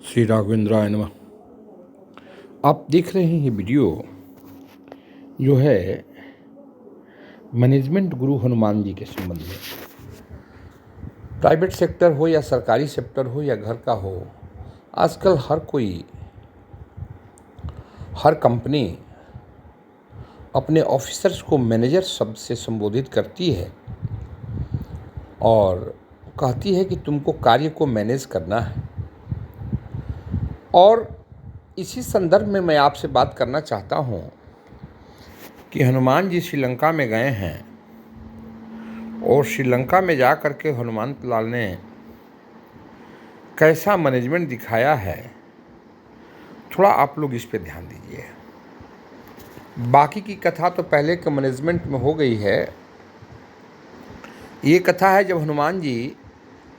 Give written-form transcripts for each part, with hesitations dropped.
श्री राघवेंद्राय नमः। आप देख रहे हैं ये वीडियो जो है मैनेजमेंट गुरु हनुमान जी के संबंध में। प्राइवेट सेक्टर हो या सरकारी सेक्टर हो या घर का हो, आजकल हर कंपनी अपने ऑफिसर्स को मैनेजर शब्द से संबोधित करती है और कहती है कि तुमको कार्य को मैनेज करना है। और इसी संदर्भ में मैं आपसे बात करना चाहता हूँ कि हनुमान जी श्रीलंका में गए हैं और श्रीलंका में जा कर के हनुमंत लाल ने कैसा मैनेजमेंट दिखाया है, थोड़ा आप लोग इस पे ध्यान दीजिए। बाकी की कथा तो पहले के मैनेजमेंट में हो गई है। ये कथा है जब हनुमान जी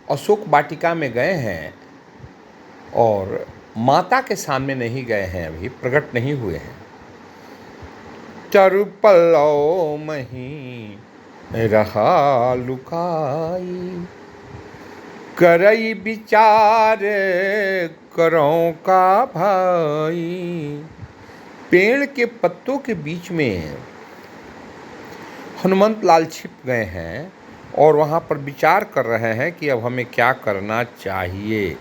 अशोक वाटिका में गए हैं और माता के सामने नहीं गए हैं, अभी प्रकट नहीं हुए हैं। चारु पल्लव मही रहा लुकाई, करई विचार करों का भाई। पेड़ के पत्तों के बीच में हनुमंत लाल छिप गए हैं और वहाँ पर विचार कर रहे हैं कि अब हमें क्या करना चाहिए।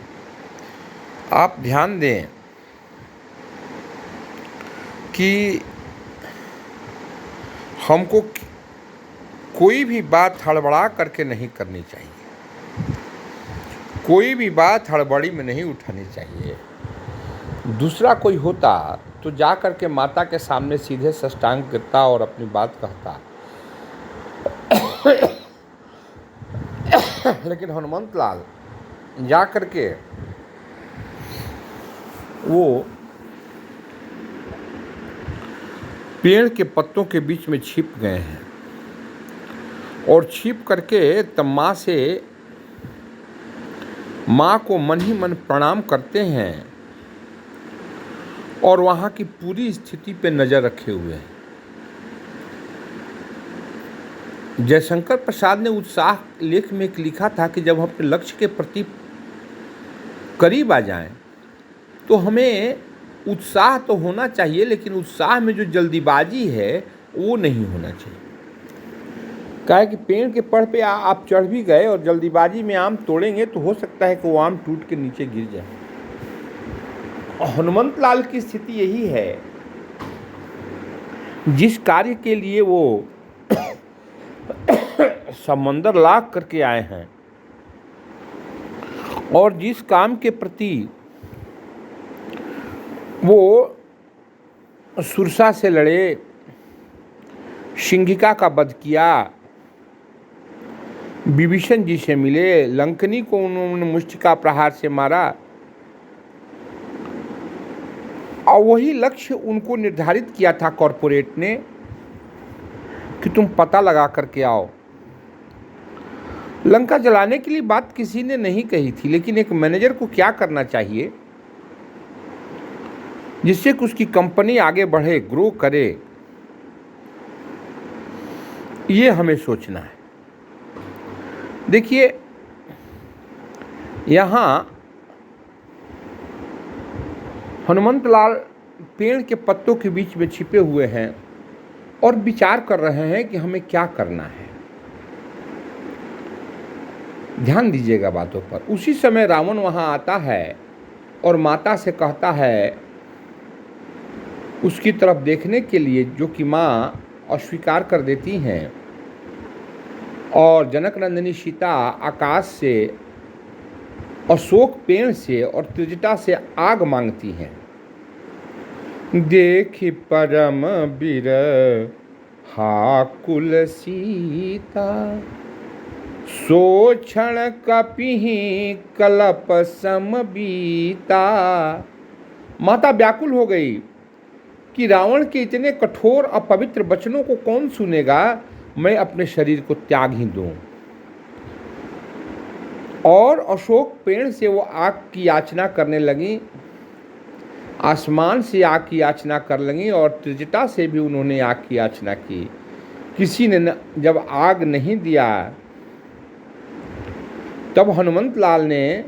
आप ध्यान दें कि हमको कोई भी बात हड़बड़ा करके नहीं करनी चाहिए, कोई भी बात हड़बड़ी में नहीं उठानी चाहिए। दूसरा कोई होता तो जा कर के माता के सामने सीधे साष्टांग गिरता और अपनी बात कहता, लेकिन हनुमंत लाल जा कर के वो पेड़ के पत्तों के बीच में छिप गए हैं और छिप करके तब माँ को मन ही मन प्रणाम करते हैं और वहाँ की पूरी स्थिति पे नज़र रखे हुए हैं। जयशंकर प्रसाद ने उत्साह लेख में लिखा था कि जब हम अपने लक्ष्य के प्रति करीब आ जाएं तो हमें उत्साह तो होना चाहिए, लेकिन उत्साह में जो जल्दीबाजी है वो नहीं होना चाहिए। कहा कि पेड़ के पेड़ पे आप चढ़ भी गए और जल्दीबाजी में आम तोड़ेंगे तो हो सकता है कि वो आम टूट के नीचे गिर जाए। और हनुमंत लाल की स्थिति यही है, जिस कार्य के लिए वो समंदर लाग करके आए हैं और जिस काम के प्रति वो सुरसा से लड़े, सिंहिका का वध किया, विभीषण जी से मिले, लंकनी को उन्होंने मुष्टिका प्रहार से मारा और वही लक्ष्य उनको निर्धारित किया था कॉरपोरेट ने कि तुम पता लगा करके आओ। लंका जलाने के लिए बात किसी ने नहीं कही थी, लेकिन एक मैनेजर को क्या करना चाहिए जिससे कि उसकी कंपनी आगे बढ़े, ग्रो करे, ये हमें सोचना है। देखिए, यहाँ हनुमंत लाल पेड़ के पत्तों के बीच में छिपे हुए हैं और विचार कर रहे हैं कि हमें क्या करना है। ध्यान दीजिएगा बातों पर। उसी समय रावण वहाँ आता है और माता से कहता है उसकी तरफ देखने के लिए, जो कि माँ अस्वीकार कर देती हैं और जनक नंदिनी सीता आकाश से, अशोक पेड़ से और त्रिजटा से आग मांगती हैं। देखी परम बिरहा कुल सीता, सो क्षण कपिहि कलप सम बीता। माता व्याकुल हो गई कि रावण के इतने कठोर अपवित्र वचनों को कौन सुनेगा, मैं अपने शरीर को त्याग ही दूं। और अशोक पेड़ से वो आग की याचना करने लगी, आसमान से आग की याचना कर लगी और त्रिजटा से भी उन्होंने आग की याचना की। किसी ने जब आग नहीं दिया तब हनुमंत लाल ने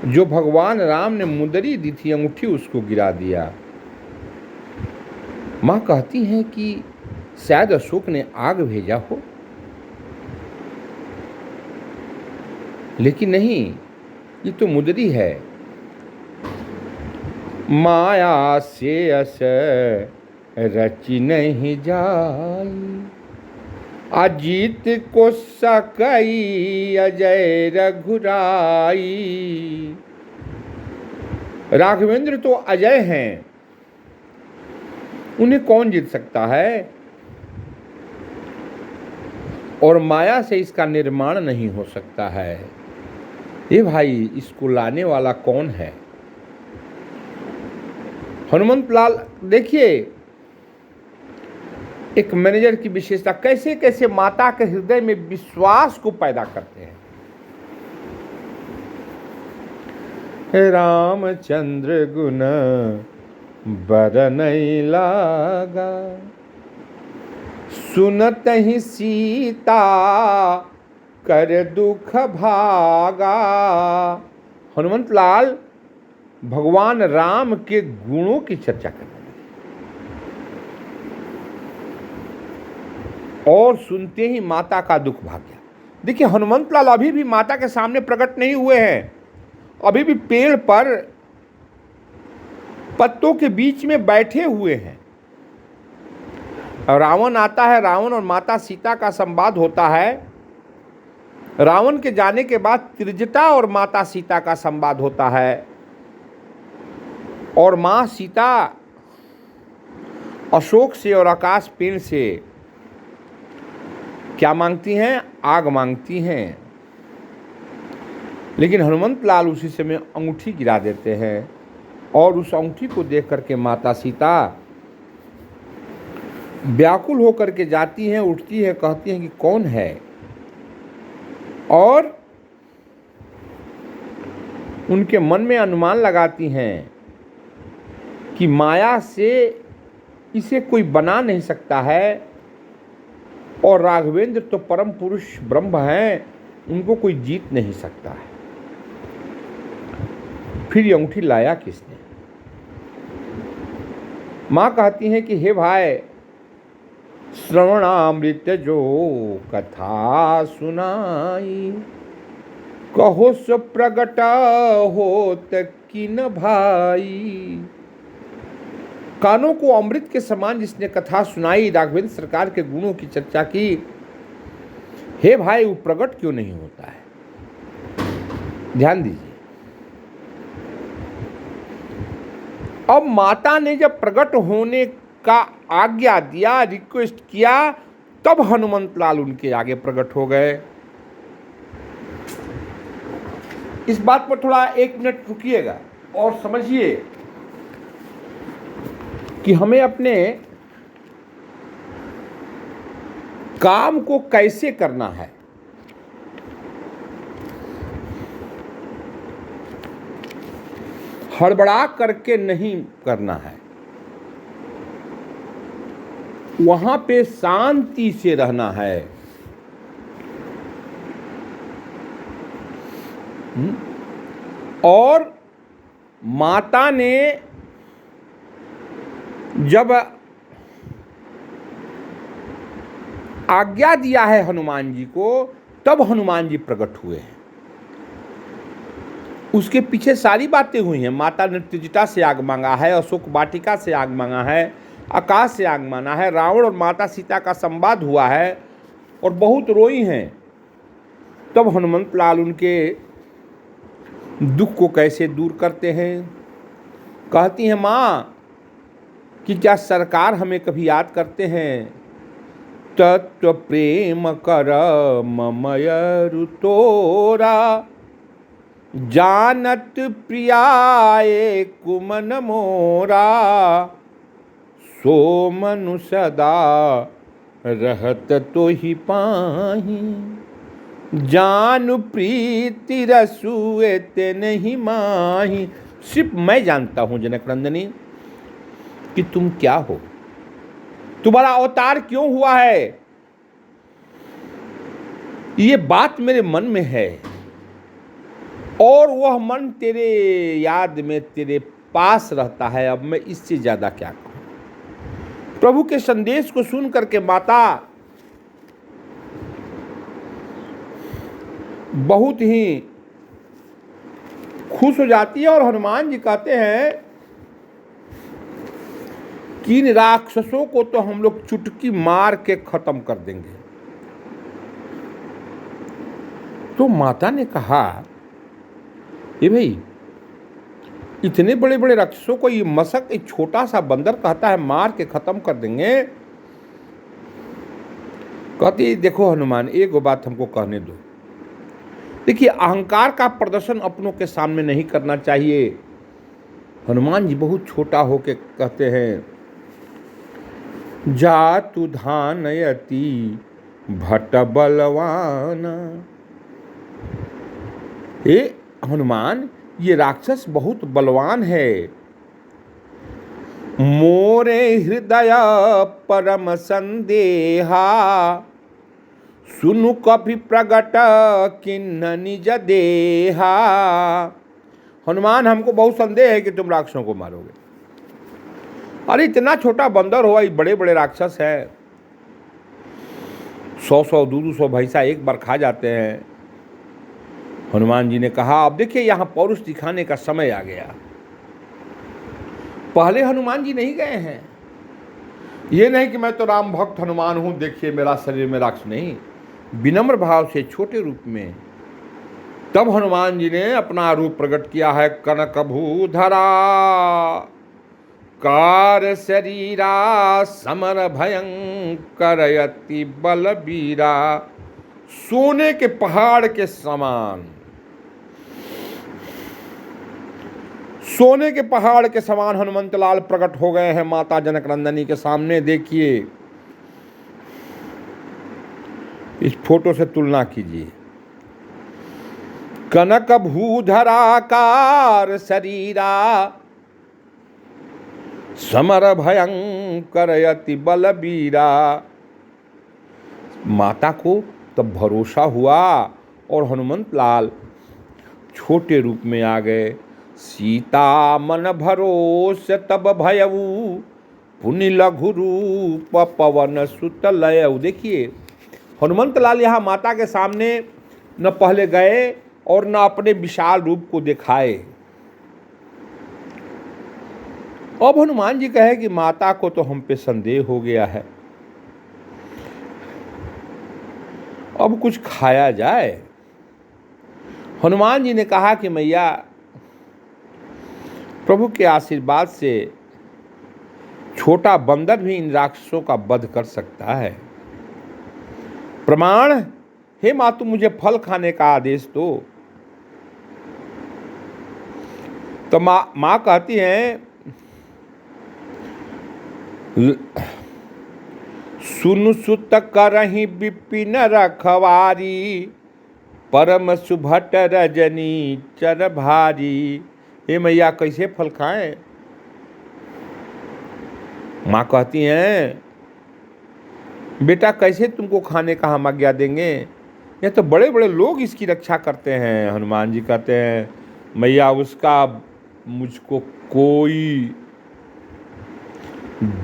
जो भगवान राम ने मुंदरी दी थी अंगूठी उसको गिरा दिया। माँ कहती हैं कि शायद अशोक ने आग भेजा हो, लेकिन नहीं, ये तो मुंदरी है। माया से अस रची नहीं जाई, अजीत को सकई अजय रघुराई। राघवेंद्र तो अजय हैं, उन्हें कौन जीत सकता है, और माया से इसका निर्माण नहीं हो सकता है। ये भाई, इसको लाने वाला कौन है? हनुमंत लाल देखिए, एक मैनेजर की विशेषता, कैसे कैसे माता के हृदय में विश्वास को पैदा करते हैं। रामचंद्र गुण बरनई लागा, सुनत ही सीता कर दुख भागा। हनुमंत लाल भगवान राम के गुणों की चर्चा करते हैं, और सुनते ही माता का दुख भाग गया। देखिए, हनुमंत लाल अभी भी माता के सामने प्रकट नहीं हुए हैं, अभी भी पेड़ पर पत्तों के बीच में बैठे हुए हैं। रावण आता है, रावण और माता सीता का संवाद होता है। रावण के जाने के बाद त्रिजटा और माता सीता का संवाद होता है, और माँ सीता अशोक से और आकाश पेड़ से क्या मांगती हैं? आग मांगती हैं। लेकिन हनुमंत लाल उसी समय अंगूठी गिरा देते हैं, और उस अंगूठी को देख करके माता सीता व्याकुल होकर के जाती हैं, उठती है, कहती हैं कि कौन है, और उनके मन में अनुमान लगाती हैं कि माया से इसे कोई बना नहीं सकता है, और राघवेंद्र तो परम पुरुष ब्रह्म हैं, उनको कोई जीत नहीं सकता है। फिर ये अंगूठी लाया किसने? माँ कहती हैं कि हे भाई, श्रवणामृत जो कथा सुनाई, कहो सो प्रगट होत किन भाई। कानों को अमृत के समान जिसने कथा सुनाई, राघवेंद्र सरकार के गुणों की चर्चा की, हे भाई, वो प्रकट क्यों नहीं होता है? ध्यान दीजिए, अब माता ने जब प्रकट होने का आज्ञा दिया, रिक्वेस्ट किया, तब हनुमंत लाल उनके आगे प्रकट हो गए। इस बात पर थोड़ा 1 मिनट रुकिएगा और समझिए कि हमें अपने काम को कैसे करना है। हड़बड़ा करके नहीं करना है, वहां पे शांति से रहना है। और माता ने जब आज्ञा दिया है हनुमान जी को, तब हनुमान जी प्रकट हुए हैं। उसके पीछे सारी बातें हुई हैं। माता ने त्रिजटा से आग मांगा है, अशोक वाटिका से आग मांगा है, आकाश से आग मांगा है, रावण और माता सीता का संवाद हुआ है, और बहुत रोई हैं। तब हनुमंत लाल उनके दुख को कैसे दूर करते हैं। कहती हैं माँ कि क्या सरकार हमें कभी याद करते हैं? तत्व प्रेम कर ममय रुतोरा, जानत प्रियाए कुमन मोरा, सो मनु सदा रहत तो ही पाही, जानु प्रीति रसुए ते नहीं माही। सिर्फ मैं जानता हूँ जनक नंदिनी कि तुम क्या हो, तुम्हारा अवतार क्यों हुआ है, ये बात मेरे मन में है। और वह मन तेरे याद में तेरे पास रहता है। अब मैं इससे ज्यादा क्या कहूं। प्रभु के संदेश को सुन करके माता बहुत ही खुश हो जाती है और हनुमान जी कहते हैं कि इन राक्षसों को तो हम लोग चुटकी मार के खत्म कर देंगे। तो माता ने कहा, ये भाई इतने बड़े बड़े राक्षसों को ये मशक एक छोटा सा बंदर कहता है मार के खत्म कर देंगे। कहती देखो हनुमान, एक बात हमको कहने दो। देखिए, अहंकार का प्रदर्शन अपनों के सामने नहीं करना चाहिए। हनुमान जी बहुत छोटा होके कहते हैं, जातु धानयति भट बलवान। हे हनुमान, ये राक्षस बहुत बलवान है। मोरे हृदय परम संदेहा, सुनु कभी प्रगट किन्न निज देहा। हनुमान, हमको बहुत संदेह है कि तुम राक्षसों को मारोगे। अरे इतना छोटा बंदर हुआ, ये बड़े बड़े राक्षस है, 100 200 भैंसा एक बार खा जाते हैं। हनुमान जी ने कहा, अब देखिए यहाँ पौरुष दिखाने का समय आ गया। पहले हनुमान जी नहीं गए हैं। ये नहीं कि मैं तो राम भक्त हनुमान हूं, देखिए मेरा शरीर में राक्षस नहीं। विनम्र भाव से छोटे रूप में तब हनुमान जी ने अपना रूप प्रकट किया है। कनक भूधरा कार शरीरा, समर भयंकर यति बलबीरा। सोने के पहाड़ के समान, सोने के पहाड़ के समान हनुमंत लाल प्रकट हो गए हैं माता जनक नंदनी के सामने। देखिए, इस फोटो से तुलना कीजिए। कनक भूधराकार शरीरा, समर भयंकर यति बलबीरा। माता को तब भरोसा हुआ और हनुमंत लाल छोटे रूप में आ गए। सीता मन भरोस तब भयऊ, पुनि लघु रूप पवन सुत लयऊ। देखिए, हनुमंत लाल यहाँ माता के सामने न पहले गए और न अपने विशाल रूप को दिखाए। अब हनुमान जी कहे कि माता को तो हम पे संदेह हो गया है, अब कुछ खाया जाए। हनुमान जी ने कहा कि मैया, प्रभु के आशीर्वाद से छोटा बंदर भी इन राक्षसों का वध कर सकता है। प्रमाण, हे माँ, तुम मुझे फल खाने का आदेश दो। तो माँ कहती हैं, सुनु सुत करहि विपिन रखवारी, परम सुभट रजनी चर भारी। हे मैया, कैसे फल खाएं? माँ कहती हैं, बेटा कैसे तुमको खाने का हम आज्ञा देंगे, ये तो बड़े बड़े लोग इसकी रक्षा करते हैं। हनुमान जी कहते हैं, मैया उसका मुझको कोई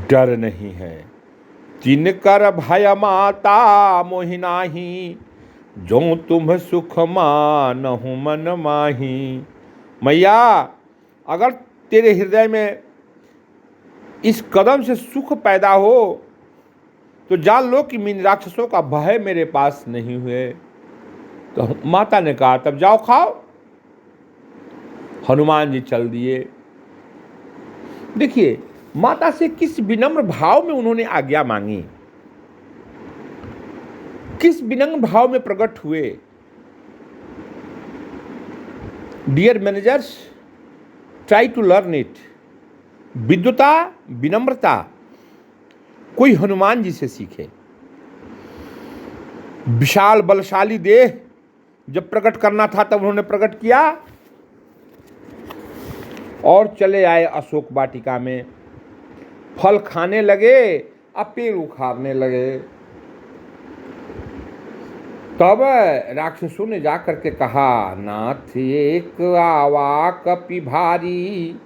डर नहीं है। तिनकर भय माता मोहिनाही, जो तुम सुख मानहु मन माही। मैया, अगर तेरे हृदय में इस कदम से सुख पैदा हो तो जान लो कि इन राक्षसों का भय मेरे पास नहीं हुए। तो माता ने कहा, तब जाओ खाओ। हनुमान जी चल दिए। देखिए, माता से किस विनम्र भाव में उन्होंने आज्ञा मांगी, किस विनम्र भाव में प्रकट हुए। Dear managers, try to learn it. विद्वता, विनम्रता कोई हनुमान जी से सीखे। विशाल बलशाली देह जब प्रकट करना था तब उन्होंने प्रकट किया और चले आए अशोक वाटिका में। फल खाने लगे, अब पेड़ उखाड़ने लगे। तब राक्षसों ने जाकर के कहा, नाथ एक आवा कपि भारी,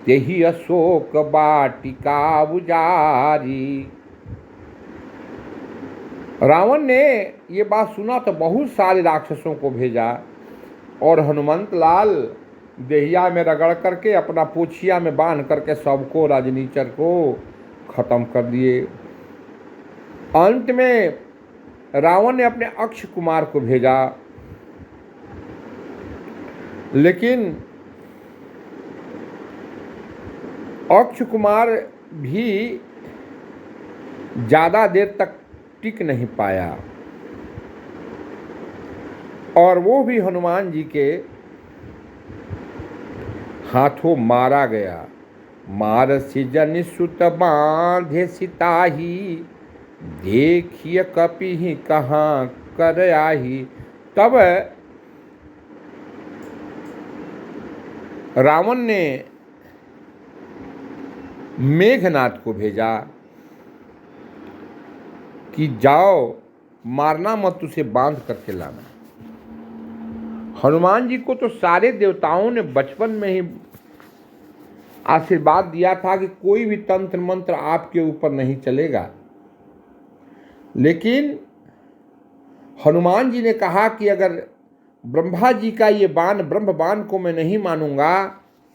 तेहि अशोक वाटिका उजारी। रावण ने ये बात सुना तो बहुत सारे राक्षसों को भेजा और हनुमंत लाल देहिया में रगड़ करके अपना पूछिया में बांध करके सबको राजनीचर को खत्म कर दिए। अंत में रावण ने अपने अक्ष कुमार को भेजा, लेकिन अक्ष कुमार भी ज़्यादा देर तक टिक नहीं पाया और वो भी हनुमान जी के हाथों मारा गया। मार सिजन सुत बांधे सिताही, देखिए कपि ही कहाँ कर आही। तब रावण ने मेघनाद को भेजा कि जाओ, मारना मत, उसे बांध करके लाना। हनुमान जी को तो सारे देवताओं ने बचपन में ही आशीर्वाद दिया था कि कोई भी तंत्र मंत्र आपके ऊपर नहीं चलेगा, लेकिन हनुमान जी ने कहा कि अगर ब्रह्मा जी का ये बाण, ब्रह्म बाण को मैं नहीं मानूंगा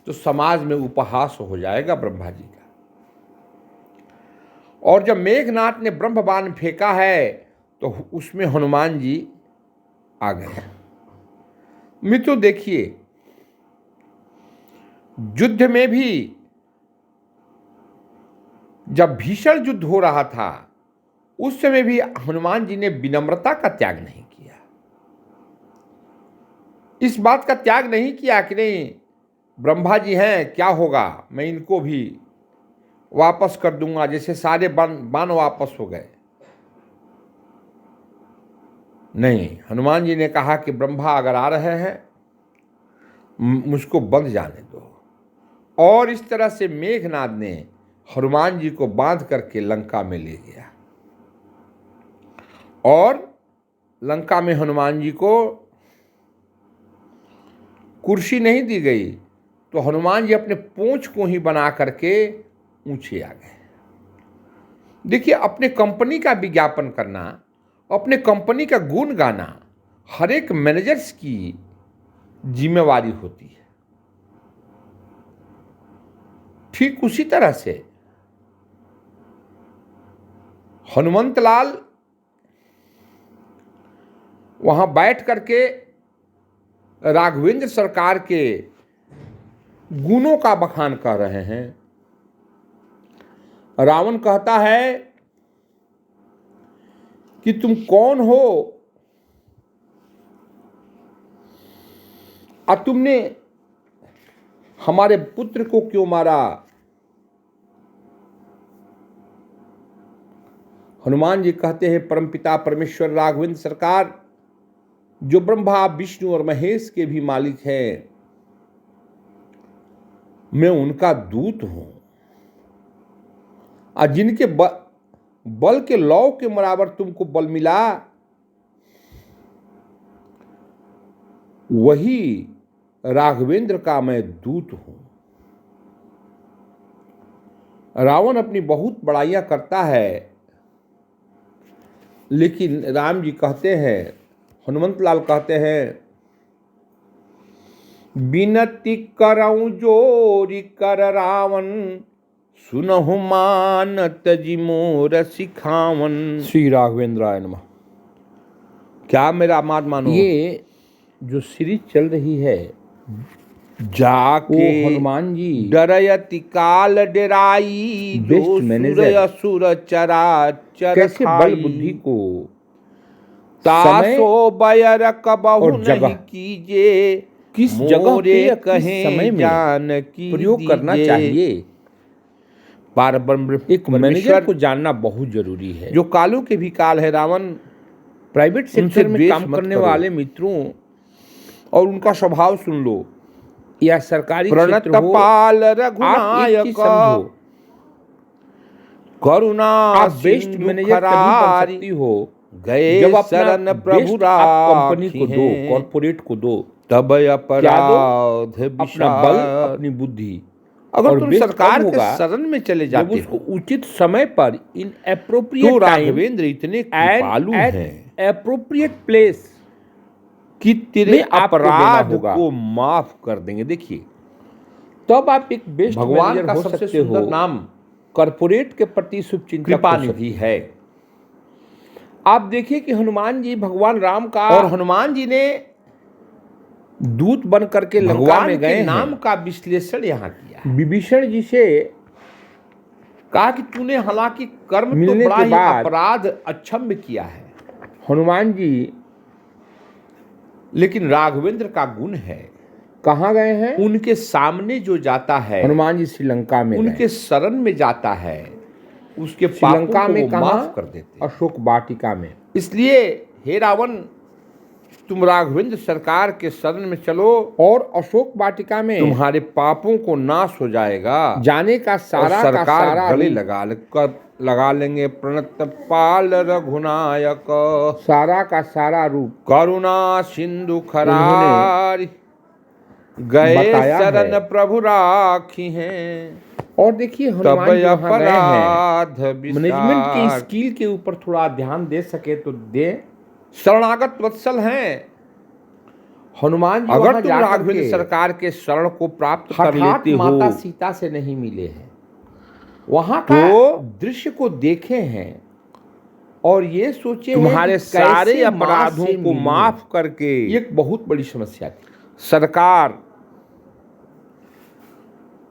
तो समाज में उपहास हो जाएगा ब्रह्मा जी का। और जब मेघनाथ ने ब्रह्म बाण फेंका है तो उसमें हनुमान जी आ गए। मित्रों देखिए, युद्ध में भी जब भीषण युद्ध हो रहा था उस समय भी हनुमान जी ने विनम्रता का त्याग नहीं किया। इस बात का त्याग नहीं किया कि नहीं ब्रह्मा जी हैं, क्या होगा, मैं इनको भी वापस कर दूंगा, जैसे सारे बाण वापस हो गए। नहीं, हनुमान जी ने कहा कि ब्रह्मा अगर आ रहे हैं मुझको बंध जाने दो। और इस तरह से मेघनाद ने हनुमान जी को बांध करके लंका में ले गया और लंका में हनुमान जी को कुर्सी नहीं दी गई तो हनुमान जी अपने पूंछ को ही बना करके ऊंचे आ गए। देखिए, अपने कंपनी का विज्ञापन करना, अपने कंपनी का गुण गाना हर एक मैनेजर्स की जिम्मेवारी होती है। ठीक उसी तरह से हनुमंत लाल वहां बैठ करके राघवेंद्र सरकार के गुणों का बखान कर रहे हैं। रावण कहता है कि तुम कौन हो और तुमने हमारे पुत्र को क्यों मारा। हनुमान जी कहते हैं, परमपिता परमेश्वर राघवेंद्र सरकार, जो ब्रह्मा विष्णु और महेश के भी मालिक हैं, मैं उनका दूत हूं और जिनके बल के लौ के बराबर तुमको बल मिला, वही राघवेंद्र का मैं दूत हूं। रावण अपनी बहुत बड़ाइयां करता है, लेकिन राम जी कहते हैं, हनुमंत लाल कहते हैं, बिनती करऊं जोरी कर रावण, सुनहु मानत जी मोर सिखावन। श्री राघवेंद्राय नमः। क्या मेरा मात मानो, ये जो सीरीज चल रही है, जाके हनुमान जी डरयति काल डराई, जो सुर असुर चराचर कैसे बल बुद्धि को तासो बयर कबहु नहीं कीजे, किस जगह पे कहें समय में जान की प्रयोग करना चाहिए। एक मैनेजर को जानना बहुत जरूरी है। जो कालों के भी काल है, रावण प्राइवेट सेक्टर में काम करने वाले मित्रों और उनका स्वभाव सुन लो, या सरकारी क्षेत्र हो, पाल रघुनायक करुणा, आप बेस्ट मैनेजर तभी बन सकती हो गए जब अपना शरण प्रभु कंपनी को दो, राखी कॉर्पोरेट को दो, तब अपराध अपना बल, अपनी बुद्धि। अगर और तुम बेस्ट सरकार कब के होगा? शरण में चले जब जाते उसको हो। उचित समय पर इन तो एप्रोप्रिएट टाइम राघवेंद्र इतने कृपालु एंड हैं एट एप्रोप्रिएट प्लेस कि तेरे में आपको देना अपराध होगा। को माफ कर देंगे। देखिए, तब आप एक बेस्ट भगवान मैनेजर का हो सबसे सकते हो। सुंदर नाम कॉर्पोरेट के प्रति शुभचिंतक हो कृपानिधि सकते हो। है। आप देखिए कि हनुमान जी भगवान राम का और हनुमान जी ने दूत बन करके लंका भगवान में गए के नाम हैं। का विश्लेषण यहाँ किया है। विभीषण जी से कहा कि तूने हालांकि कर्म तो मिलने बड़ा के ही बाद अपराध अक्षम्य किया है, हनुमान जी लेकिन राघवेंद्र का गुण है। कहाँ गए हैं? उनके सामने जो जाता है, हनुमान जी श्रीलंका में उनके गए। शरण में जाता है, उसके पापों श्रीलंका को में वो कहाँ? माफ कर देते हैं। अशोक वाटिका में। इसलिए हे रावण, तुम राघवेंद्र सरकार के शरण में चलो और अशोक वाटिका में तुम्हारे पापों को नाश हो जाएगा। जाने का सारा और सरकार का सारा गले रूप लगा लेंगे प्रणत पाल रघुनायक, सारा का सारा रूप करुणा सिंधु खरारी, गए बताया शरण है। प्रभु राखी हैं और देखिए तब हनुमान जी वहाँ गए हैं। अपराध मैनेजमेंट की विसार। स्किल के ऊपर थोड़ा ध्यान दे सके तो दे। शरणागत वत्सल हैं। हनुमान जी अगर वहाँ तुम जाकर राघवेंद्र के सरकार के शरण को प्राप्त कर हठात लेते हो, माता सीता से नहीं मिले हैं, वहां का दृश्य को देखे हैं और ये सोचे तुम्हारे हैं कि सारे कैसे माँ अपराधों से को मिलूं। माफ करके ये एक बहुत बड़ी समस्या थी। सरकार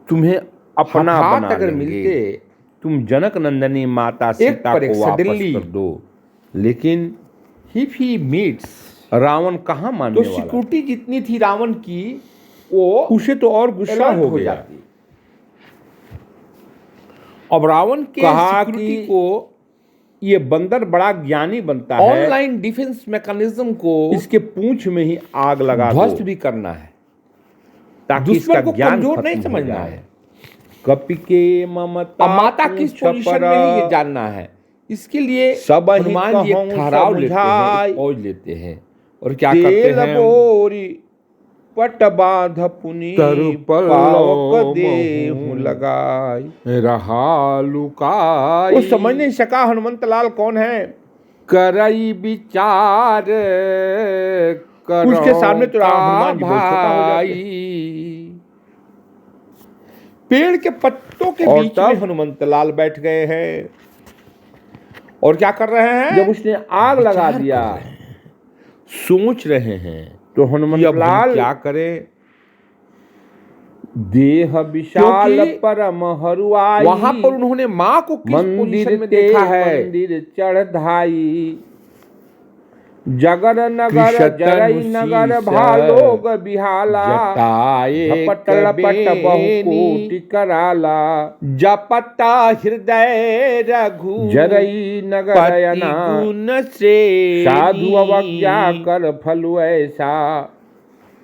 तुम्हें अपना हठात बना अगर लेंगे। मिलते, तुम जनक नंदनी माता सीता पर एक को वापस suddenly कर दो। लेकिन इफ ही मीट्स, रावण कहाँ मानने तो वाला? सिक्योरिटी जितनी थी रावण की, वो उसे तो और गुस्सा अलर्ट हो गया। जाती। अब रावण के कहा सिक्योरिटी कि को ये बंदर बड़ा ज्ञानी बनता है, ऑनलाइन डिफेंस मैकेनिज्म को इसके पूंछ में ही आग लगा ध्वस्त दो, भी करना है, ताकि इसका दुश्मन को ज्ञान कमजोर खत्म नहीं हो समझना जाए। है। कपि के ममता अब माता किस पूंछ पोजीशन पर में है ये जानना है। इसके लिए सब ही हनुमान जी एक कहूँ ठहराव लेते हैं, समझाई, एक पॉज लेते हैं और क्या करते तेल हैं? बोरी पट बांध पुनी तरुपल पावक देहु लगाई, रहा लुकाई। वो समझ नहीं सका हनुमंत लाल कौन है। करई विचार करो उसके सामने तो हनुमान जी बहुत छोटा हो जाते हैं। पेड़ के पत्तों के और बीच में हनुमंत लाल बैठ गए हैं और क्या कर रहे हैं? जब उसने आग लगा विचार दिया, कर रहे हैं, सोच रहे हैं तो कि हनुमंत अब हम लाल क्या करें। देह विशाल क्योंकि परम हरुआई, वहां पर उन्होंने माँ को किस मंदिर पोजीशन में ते देखा है? मंदिर चढ़ाई, जगर नगर जरई नगर भालोग बिहाला, झपट लपट बहुकोटि कराला, जपता हृदय रघु जरई नगर गुण से साधु अवज्ञा कर फलु ऐसा,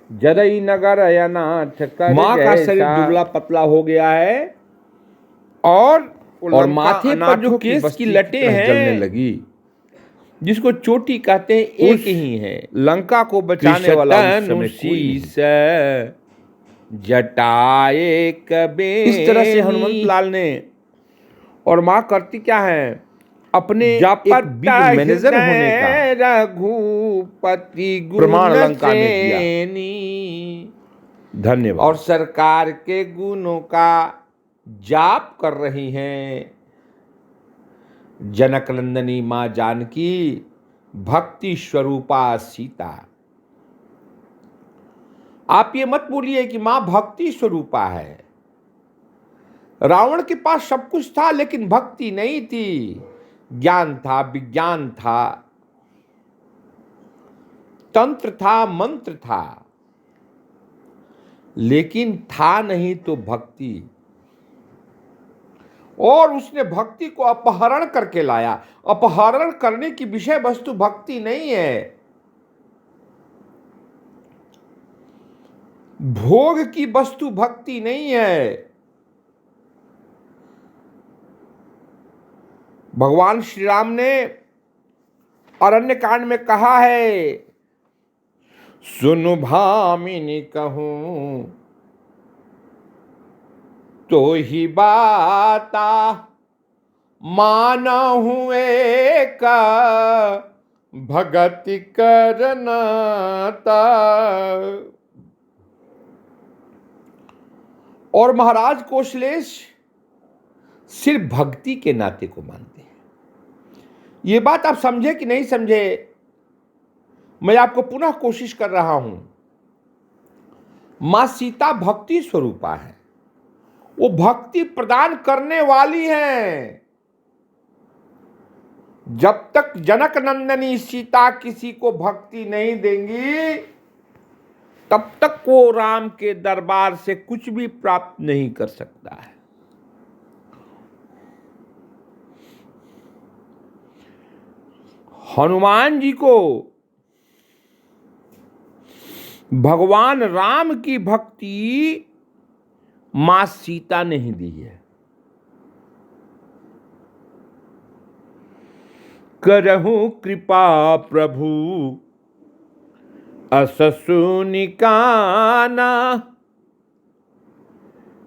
जरई नगर अनाथ कर माँ का शरीर जैसा। दुबला पतला हो गया है और माथे पर जो केस की लटें हैं जलने लगी, जिसको चोटी कहते हैं, एक ही है। लंका को बचाने वाला उस समय कोई नहीं। जटाए कबे, इस तरह से हनुमंत लाल ने, और माँ करती क्या है? अपने एक बिग मैनेजर होने का रघुपति प्रमाण लंका में दिया। धन्यवाद। और सरकार के गुणों का जाप कर रही हैं जनक नंदनी मां जानकी, भक्ति स्वरूपा सीता। आप ये मत बोलिए कि मां भक्ति स्वरूपा है। रावण के पास सब कुछ था लेकिन भक्ति नहीं थी। ज्ञान था, विज्ञान था, तंत्र था, मंत्र था, लेकिन था नहीं तो भक्ति। और उसने भक्ति को अपहरण करके लाया। अपहरण करने की विषय वस्तु भक्ति नहीं है, भोग की वस्तु भक्ति नहीं है। भगवान श्री राम ने अरण्य कांड में कहा है, सुनु भामिनी कहूं तो ही बाता, मानहु एक भगति करनाता। और महाराज कौशलेश सिर्फ भक्ति के नाते को मानते हैं। ये बात आप समझे कि नहीं समझे, मैं आपको पुनः कोशिश कर रहा हूं। मां सीता भक्ति स्वरूपा है, वो भक्ति प्रदान करने वाली हैं। जब तक जनक नंदनी सीता किसी को भक्ति नहीं देंगी, तब तक वो राम के दरबार से कुछ भी प्राप्त नहीं कर सकता है। हनुमान जी को भगवान राम की भक्ति मां सीता ने ही दी है। करहु कृपा प्रभु अससु निकाना,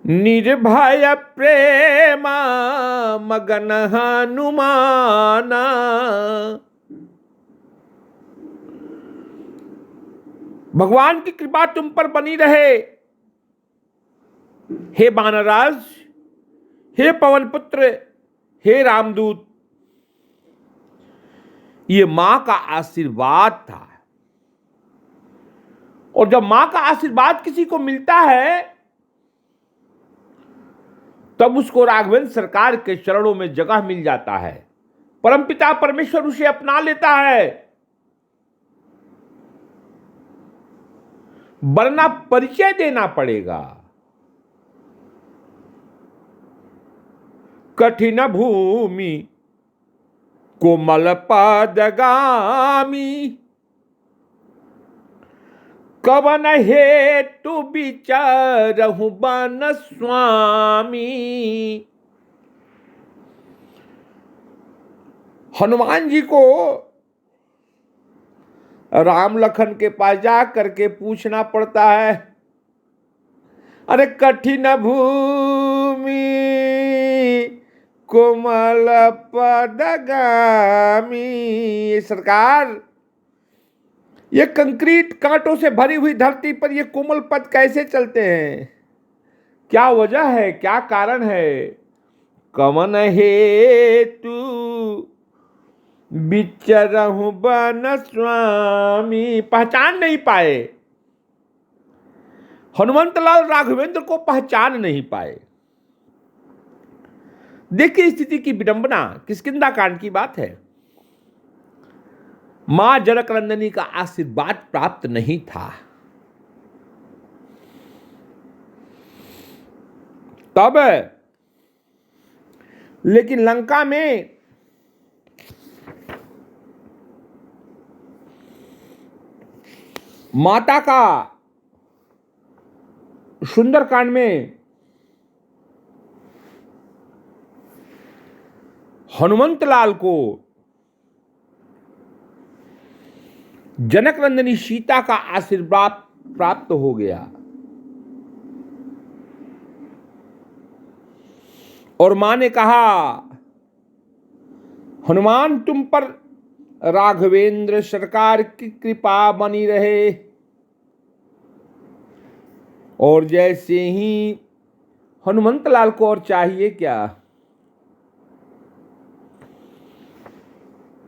निर्भय प्रेमा मगन हनुमाना। भगवान की कृपा तुम पर बनी रहे, हे वानरराज, हे पवन पुत्र, हे रामदूत। ये मां का आशीर्वाद था, और जब मां का आशीर्वाद किसी को मिलता है, तब उसको राघवेंद्र सरकार के चरणों में जगह मिल जाता है। परमपिता परमेश्वर उसे अपना लेता है, वरना परिचय देना पड़ेगा। कठिन भूमि कोमल पदगामी, कवन हेतु विचारहु बन स्वामी। हनुमान जी को राम लखन के पास जा करके पूछना पड़ता है, अरे कठिन भूमि कोमल पदगामी, सरकार ये कंक्रीट कांटों से भरी हुई धरती पर ये कोमल पद कैसे चलते हैं? क्या वजह है, क्या कारण है? कवन हेतु विचरहु बन स्वामी, पहचान नहीं पाए। हनुमंतलाल राघवेंद्र को पहचान नहीं पाए। देखिए स्थिति की विडंबना, किष्किंधा कांड की बात है। मां जनकनंदिनी का आशीर्वाद प्राप्त नहीं था, तब लेकिन लंका में माता का सुंदरकांड में हनुमंतलाल को जनकनंदिनी सीता का आशीर्वाद प्राप्त हो गया, और मां ने कहा, हनुमान तुम पर राघवेंद्र सरकार की कृपा बनी रहे। और जैसे ही हनुमंतलाल को और चाहिए क्या?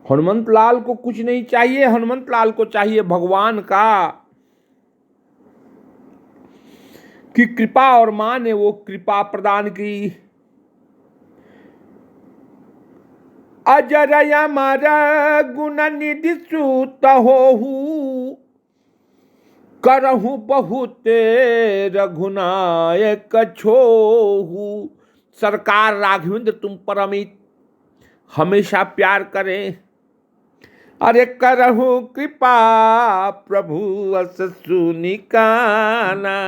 हनुमंतलाल को कुछ नहीं चाहिए, हनुमंतलाल को चाहिए भगवान का की कृपा, और मां ने वो कृपा प्रदान की। अजर अमर गुण निधि सूत होहु, करहु बहुत रघुनायक छोहु। सरकार राघवेंद्र तुम पर अमित हमेशा प्यार करें। अरे करहु कृपा प्रभु अससु निकाना,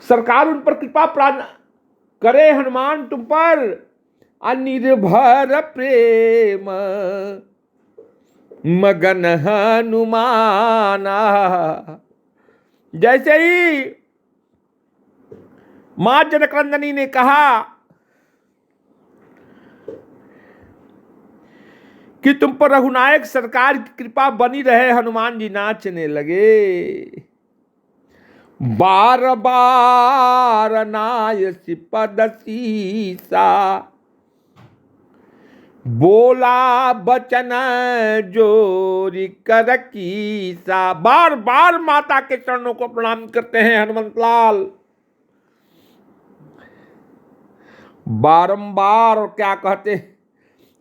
सरकार उन पर कृपा प्रार्थना करे, हनुमान तुम पर अनिर्भर प्रेम मगन हनुमाना। जैसे ही मां जनकनंदनी ने कहा कि तुम पर रघुनायक सरकार की कृपा बनी रहे, हनुमान जी नाचने लगे। बार बार नायसी पद सीसा, बोला बचन जोरी कर कीसा। बार बार माता के चरणों को प्रणाम करते हैं हनुमंत लाल। बारंबार क्या कहते,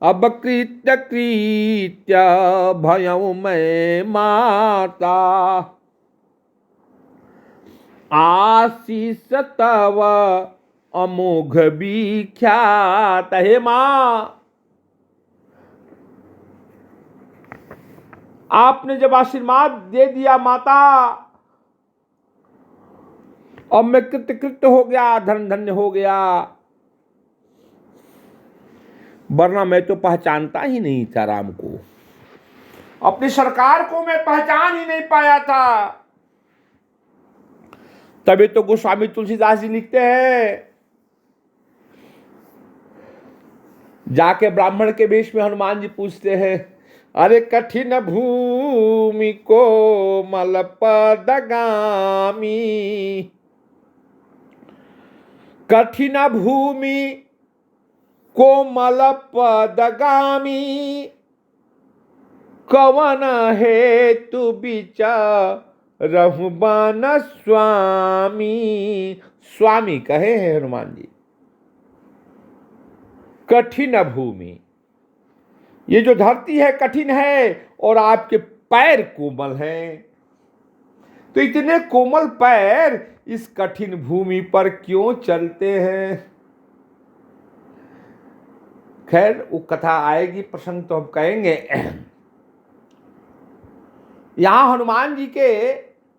अब कृत्य कृत्य भयउ मैं माता, आशीष तव अमोघ विख्यात। हे मां, आपने जब आशीर्वाद दे दिया माता, अब मैं कृतकृत्य हो गया, धन धन्य हो गया, वरना मैं तो पहचानता ही नहीं था राम को, अपनी सरकार को मैं पहचान ही नहीं पाया था। तभी तो गोस्वामी तुलसीदास जी लिखते हैं, जाके ब्राह्मण के वेश में हनुमान जी पूछते हैं, अरे कठिन भूमि को मल पदगामी, कठिन भूमि कोमल पदगामी, कवन हेतु विचारहु बन स्वामी। स्वामी कहे हैं हनुमान जी। कठिन भूमि, ये जो धरती है कठिन है और आपके पैर कोमल हैं, तो इतने कोमल पैर इस कठिन भूमि पर क्यों चलते हैं। खैर वो कथा आएगी, प्रसंग तो हम कहेंगे। यहां हनुमान जी के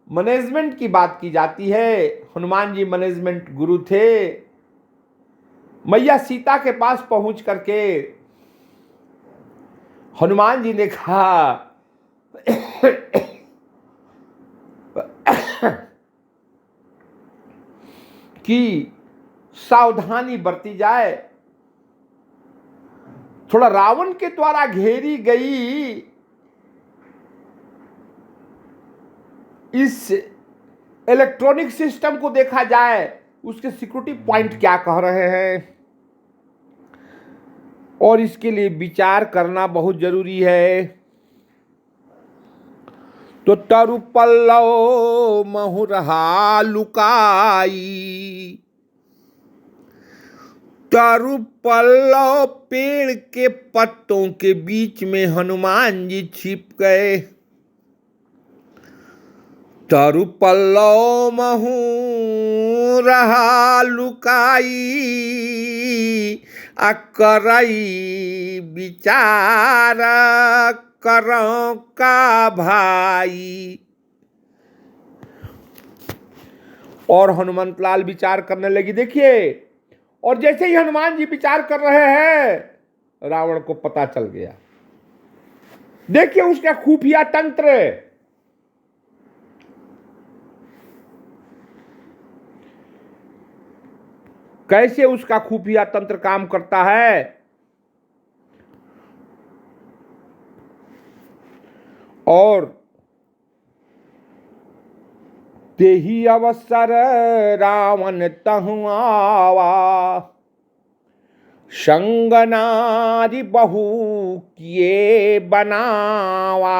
मैनेजमेंट की बात की जाती है। हनुमान जी मैनेजमेंट गुरु थे। मैया सीता के पास पहुंच करके हनुमान जी ने कहा कि सावधानी बरती जाए। थोड़ा रावण के द्वारा घेरी गई इस इलेक्ट्रॉनिक सिस्टम को देखा जाए, उसके सिक्योरिटी पॉइंट क्या कह रहे हैं, और इसके लिए विचार करना बहुत जरूरी है। तो तरु पल्लव महुरहा लुकाई, तरु पल्लव पेड़ के पत्तों के बीच में हनुमान जी छिप गए। तरु पल्लव महु रहा लुकाई, अकरई विचार करो का भाई। और हनुमंत लाल विचार करने लगी। देखिए, और जैसे ही हनुमान जी विचार कर रहे हैं, रावण को पता चल गया। देखिए उसका खुफिया तंत्र, कैसे उसका खुफिया तंत्र काम करता है। और तेही अवसर रावण तहु आवा, संग नारी बहु किए बनावा।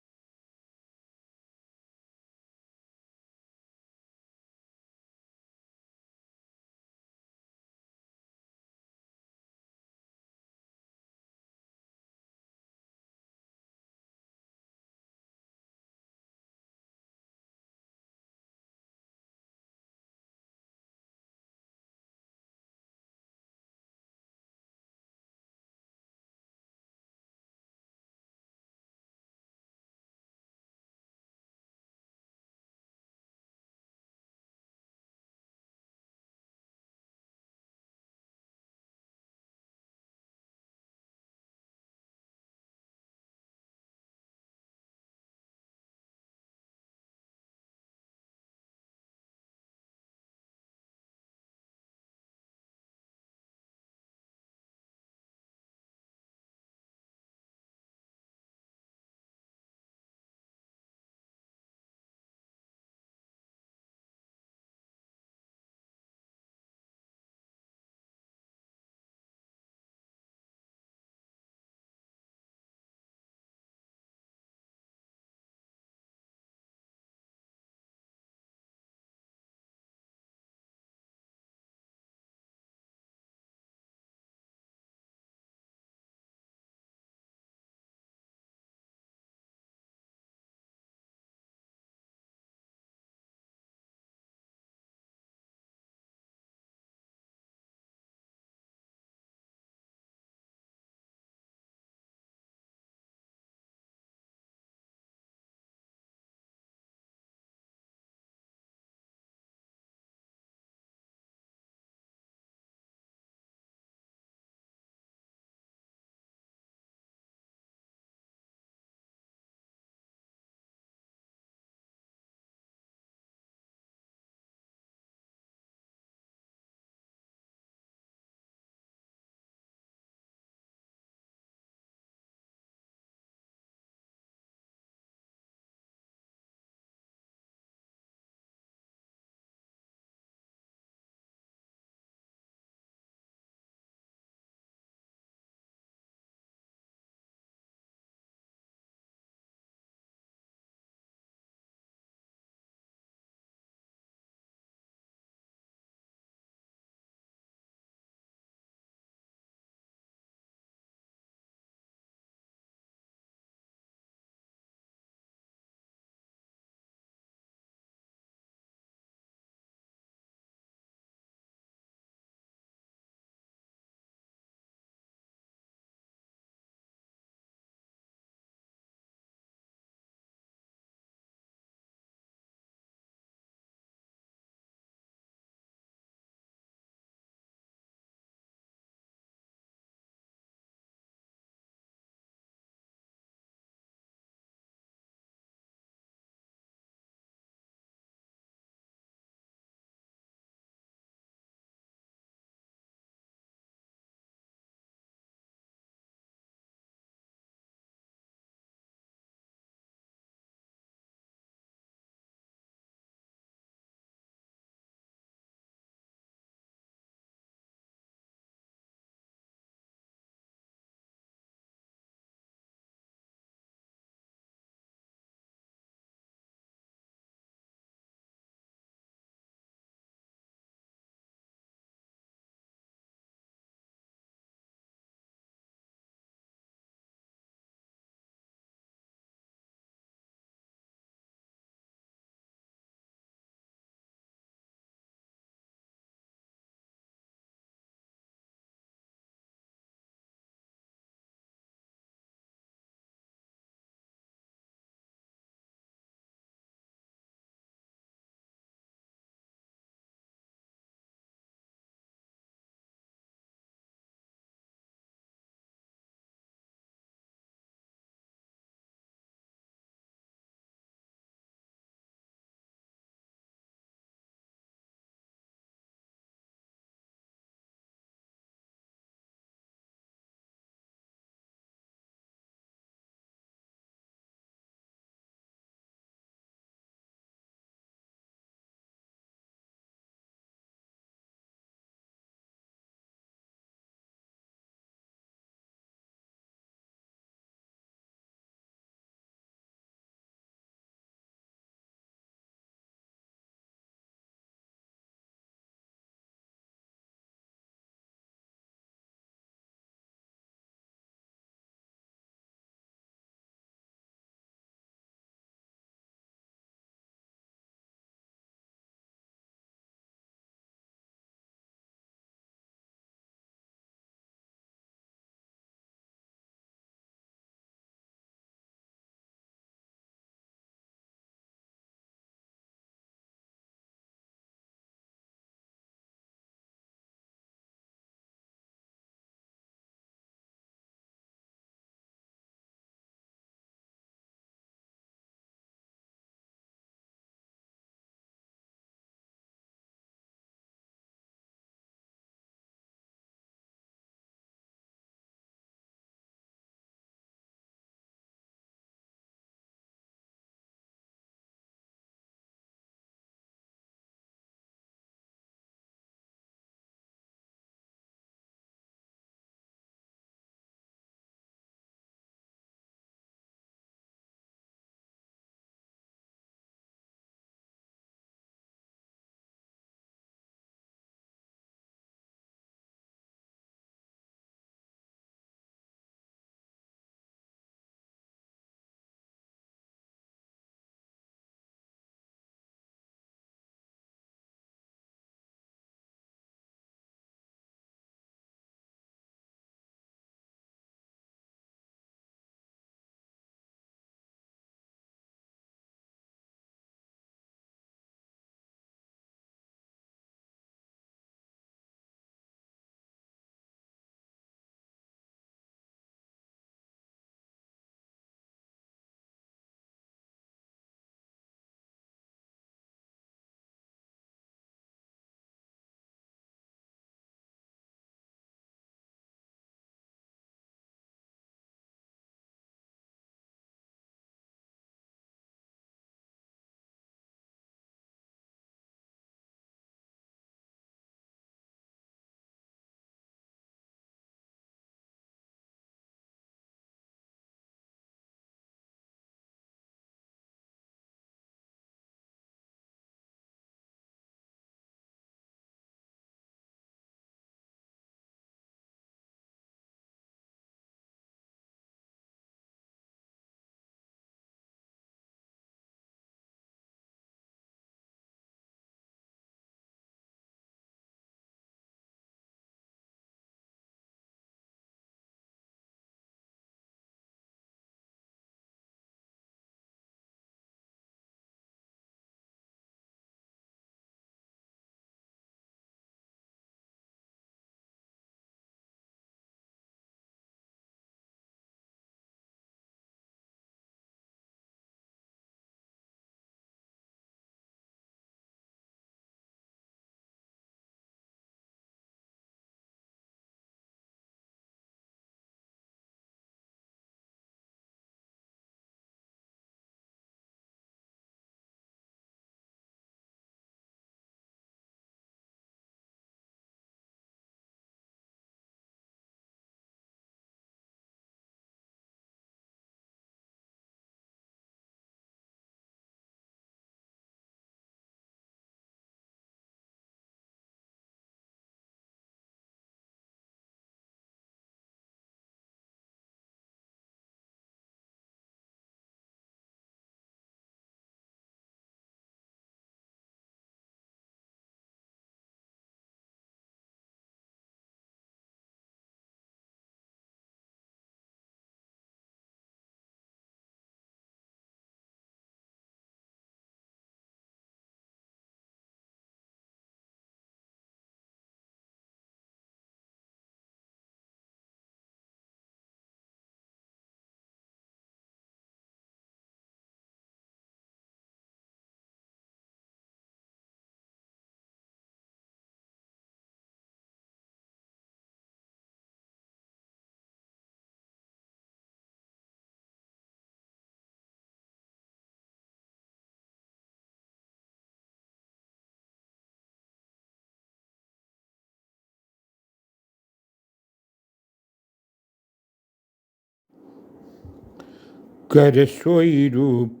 कर सोई रूप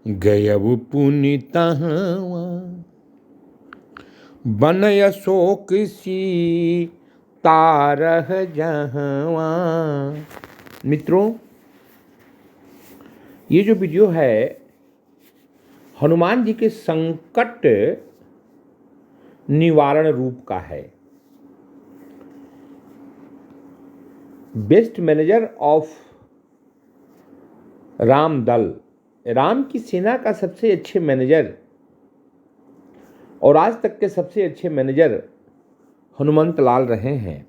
गयब पुनिता बनय शोक सी तारह जहवा। मित्रों, ये जो वीडियो है हनुमान जी के संकट निवारण रूप का है। बेस्ट मैनेजर ऑफ राम दल, राम की सेना का सबसे अच्छे मैनेजर और आज तक के सबसे अच्छे मैनेजर हनुमंत लाल रहे हैं।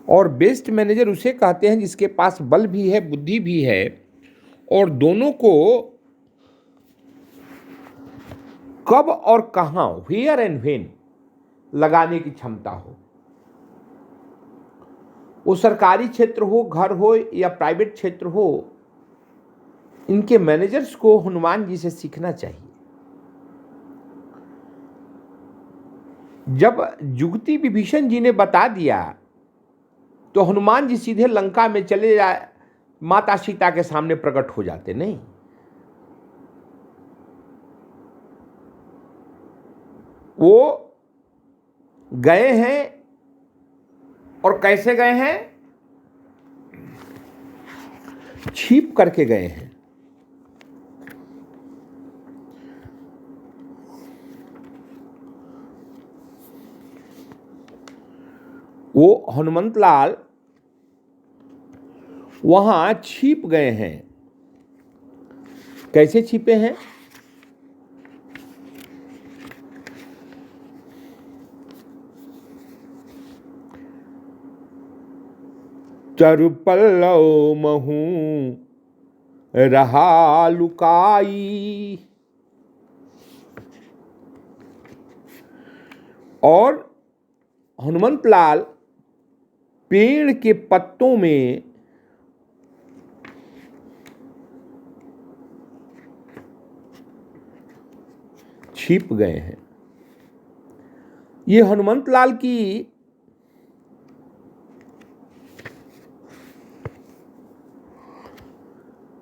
और बेस्ट मैनेजर उसे कहते हैं जिसके पास बल भी है, बुद्धि भी है और दोनों को कब और कहां, वेयर एंड व्हेन लगाने की क्षमता हो। वो सरकारी क्षेत्र हो, घर हो या प्राइवेट क्षेत्र हो, इनके मैनेजर्स को हनुमान जी से सीखना चाहिए। जब जुगती विभीषण जी ने बता दिया तो हनुमान जी सीधे लंका में चले जाए, माता सीता के सामने प्रकट हो जाते नहीं। वो गए हैं और कैसे गए हैं? छिप करके गए हैं। वो हनुमंत लाल वहां छिप गए हैं। कैसे छिपे हैं? तरुपल्लव महू रहा लुकाई। और हनुमंत लाल पेड़ के पत्तों में छिप गए हैं। ये हनुमंत लाल की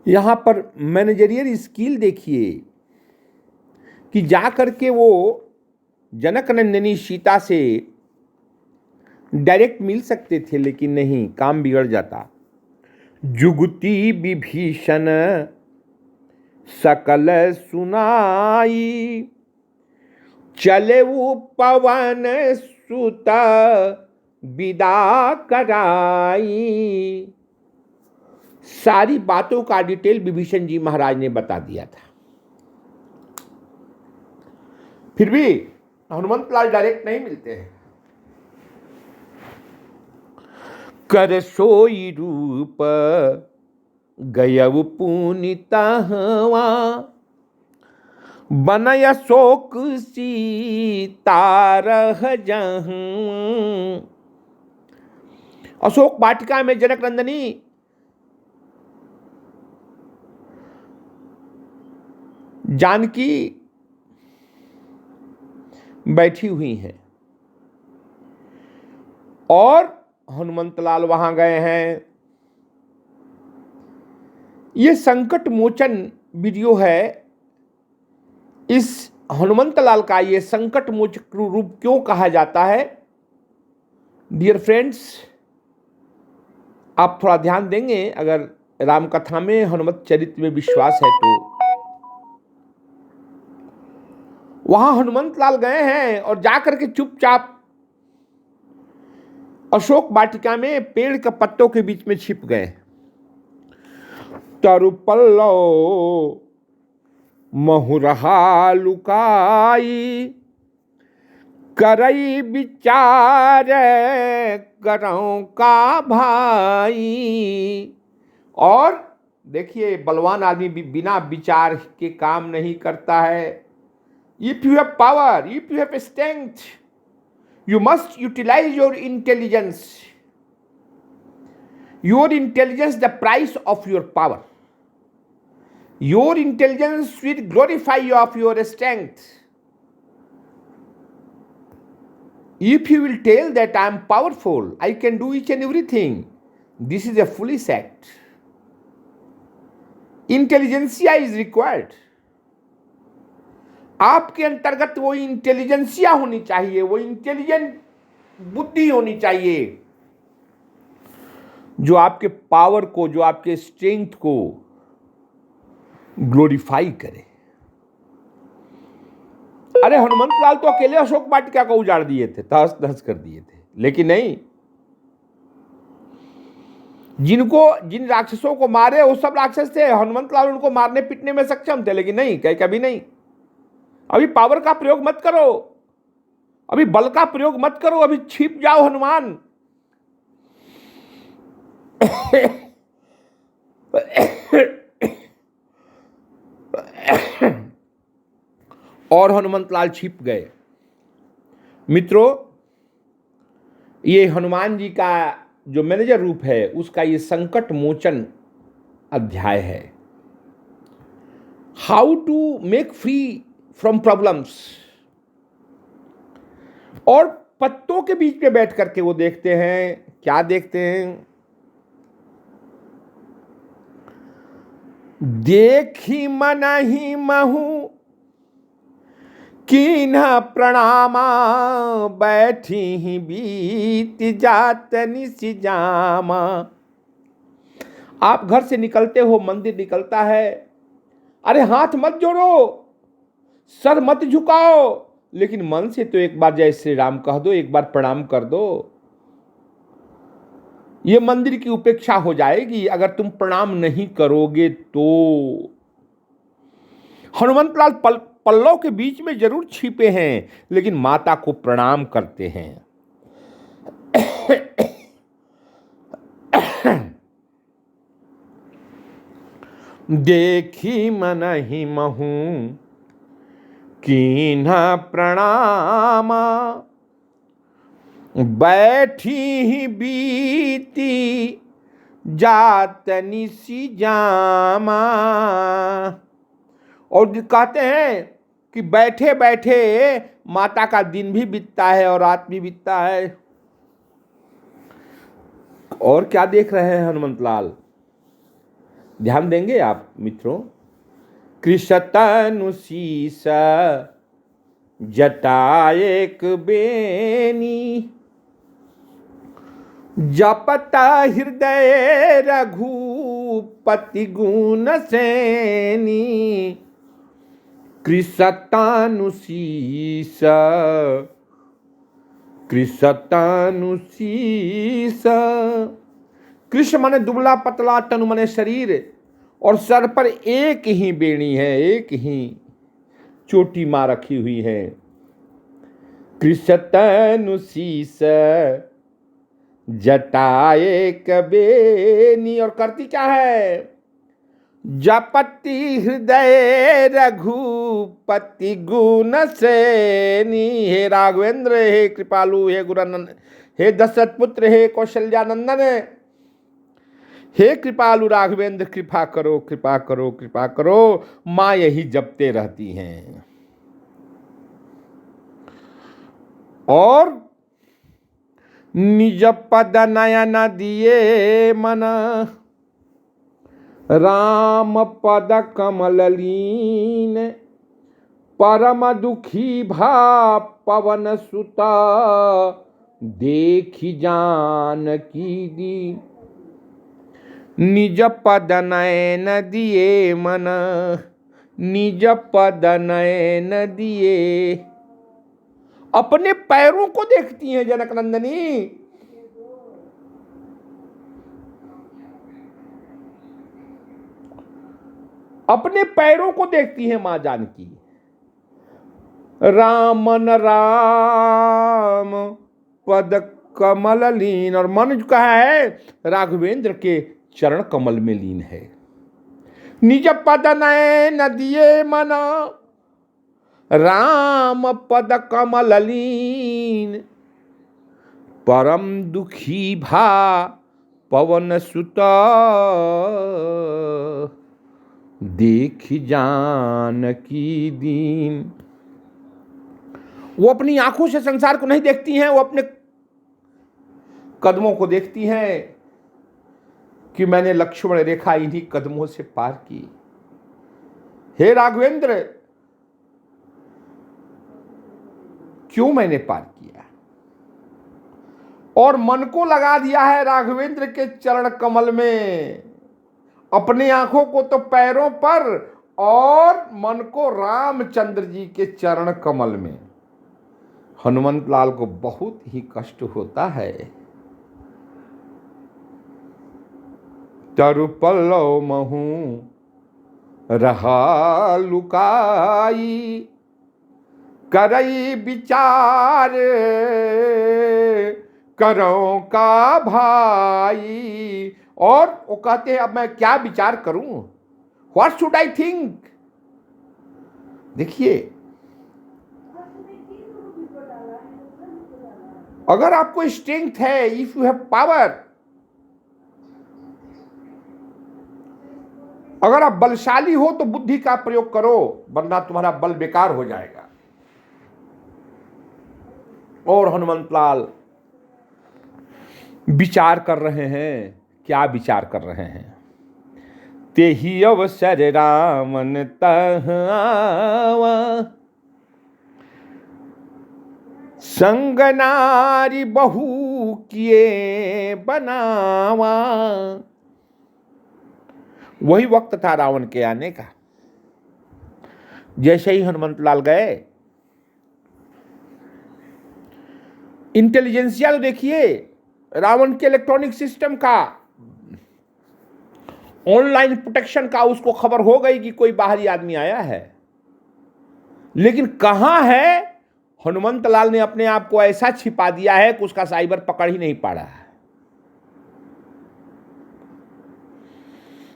यहां पर मैनेजरियल स्किल देखिए कि जा करके वो जनक नंदिनी सीता से डायरेक्ट मिल सकते थे, लेकिन नहीं, काम बिगड़ जाता। जुगती विभीषण सकल सुनाई, चले वो पवन सुत विदा कराई। सारी बातों का डिटेल विभीषण जी महाराज ने बता दिया था। फिर भी हनुमंत लाल डायरेक्ट नहीं मिलते हैं। कर सोई रूप गयब पुनिता बनय शोक सी तारह जहूं। अशोक वाटिका में जनक नंदिनी जानकी बैठी हुई हैं और हनुमंत लाल वहां गए हैं। ये संकट मोचन वीडियो है। इस हनुमंत लाल का ये संकट मोचक रूप क्यों कहा जाता है? डियर फ्रेंड्स, आप थोड़ा ध्यान देंगे, अगर रामकथा में हनुमत चरित्र में विश्वास है तो। वहां हनुमंत लाल गए हैं और जाकर के चुपचाप अशोक वाटिका में पेड़ के पत्तों के बीच में छिप गए। तरुपल्लव महुरहा लुकाई, करई विचार करऊं का भाई। और देखिए, बलवान आदमी बिना विचार के काम नहीं करता है। If you have power, if you have strength, you must utilize your intelligence. Your intelligence, the price of your power. Your intelligence will glorify you of your strength. If you will tell that I am powerful, I can do each and everything, this is a foolish act. Intelligentsia is required. आपके अंतर्गत वो intelligentsia होनी चाहिए, वो intelligent बुद्धि होनी चाहिए जो आपके पावर को, जो आपके स्ट्रेंथ को ग्लोरीफाई करे। अरे हनुमंत लाल तो अकेले अशोक वाटिका को उजाड़ दिए थे, तहस नहस कर दिए थे, लेकिन नहीं, जिन राक्षसों को मारे वो सब राक्षस थे, हनुमंत लाल उनको मारने पीटने में सक्षम थे, लेकिन नहीं, कभी नहीं। अभी पावर का प्रयोग मत करो, अभी बल का प्रयोग मत करो, अभी छिप जाओ हनुमान। और हनुमंत लाल छिप गए। मित्रों, ये हनुमान जी का जो मैनेजर रूप है उसका ये संकट मोचन अध्याय है। How to make free from problems. और पत्तों के बीच में बैठ करके वो देखते हैं, क्या देखते हैं? देखी मनहि महु कीन्ह प्रणामा, बैठी ही बीत जात निसि जामा। आप घर से निकलते हो, मंदिर निकलता है, अरे हाथ मत जोड़ो, सर मत झुकाओ, लेकिन मन से तो एक बार जय श्री राम कह दो, एक बार प्रणाम कर दो। ये मंदिर की उपेक्षा हो जाएगी अगर तुम प्रणाम नहीं करोगे तो। हनुमंत लाल पल्लव के बीच में जरूर छिपे हैं, लेकिन माता को प्रणाम करते हैं। देखी मनहि महु कीन्ह प्रणामा, बैठी ही बीती जात निसि जामा। और कहते हैं कि बैठे बैठे माता का दिन भी बीतता है और रात भी बीतता है। और क्या देख रहे हैं हनुमंत लाल? ध्यान देंगे आप मित्रों? कृषतनु शीस जटा एक बेनी, जपता हृदय रघुपति गुण सैनी। कृषतनु शीस, कृषतनु शीस। कृष्ण माने दुबला पतला, तनु माने शरीर, और सर पर एक ही बेणी है, एक ही चोटी मां रखी हुई है। कृषतनु शीस जटा एक बेनी। और करती क्या है? जपति हृदय रघुपति गुण सैनी। हे राघवेंद्र, हे कृपालु, हे गुरानंद, हे दशरथ पुत्र, हे कौशल्यानंदन, हे कृपालु राघवेंद्र, कृपा करो, कृपा करो, कृपा करो। मां यही जपते रहती हैं। और निज पद नयन दिए मन, राम पद कमल लीन। परम दुखी भा पवन सुता, देखी जानकी दीन। निज पद नयन दिए मन, निज पद नयन दिए। अपने पैरों को देखती हैं जनक नंदनी। अपने पैरों को देखती है मां जानकी। रामन राम पद कमल लीन। और मन जो कहा है राघवेंद्र के चरण कमल में लीन है। निज पद नयन दिए मन, राम पद कमल लीन। परम दुखी भा पवन सुत, देखी जानकी दीन। वो अपनी आंखों से संसार को नहीं देखती हैं, वो अपने कदमों को देखती हैं कि मैंने लक्ष्मण रेखा इन्हीं कदमों से पार की। हे राघवेंद्र, क्यों मैंने पार किया? और मन को लगा दिया है राघवेंद्र के चरण कमल में, अपनी आंखों को तो पैरों पर और मन को रामचंद्र जी के चरण कमल में। हनुमंत लाल को बहुत ही कष्ट होता है। तरु पल्लव महू रहा लुकाई, करई विचार करो का भाई। और वो कहते हैं अब मैं क्या विचार करूं, व्हाट शुड आई थिंक। देखिए, अगर आपको स्ट्रेंथ है, इफ यू हैव पावर, अगर आप बलशाली हो तो बुद्धि का प्रयोग करो, वरना तुम्हारा बल बेकार हो जाएगा। और हनुमंत लाल विचार कर रहे हैं। क्या विचार कर रहे हैं? तेहि अवसर रामन तह आवा, संग नारी बहु किए बनावा। वही वक्त था रावण के आने का। जैसे ही हनुमंत लाल गए, इंटेलिजेंसिया तो देखिए, रावण के इलेक्ट्रॉनिक सिस्टम का, ऑनलाइन प्रोटेक्शन का, उसको खबर हो गई कि कोई बाहरी आदमी आया है। लेकिन कहां है? हनुमंत लाल ने अपने आप को ऐसा छिपा दिया है कि उसका साइबर पकड़ ही नहीं पा रहा है।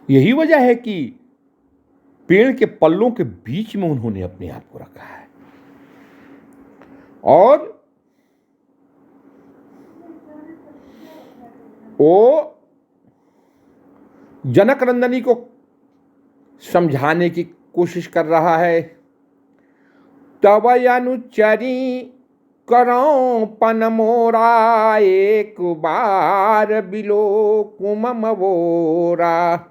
यही वजह है कि पेड़ के पल्लों के बीच में उन्होंने अपने आप को रखा है। और वो जनक नंदनी को समझाने की कोशिश कर रहा है। तब अनुचरी करो पन मोरा, एक बार बिलो कुमम वोरा।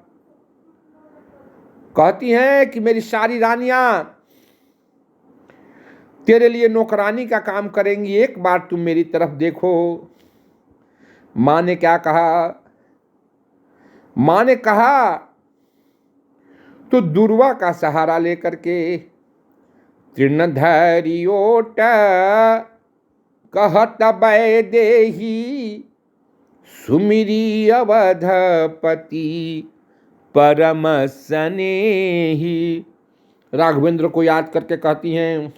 कहती हैं कि मेरी सारी रानियां तेरे लिए नौकरानी का काम करेंगी, एक बार तुम मेरी तरफ देखो। मां ने क्या कहा? मां ने कहा तो दुर्वा का सहारा लेकर के तृणधरियोट कहत बै देही, सुमिरी अवधपति परम स्नेही। राघवेंद्र को याद करके कहती हैं,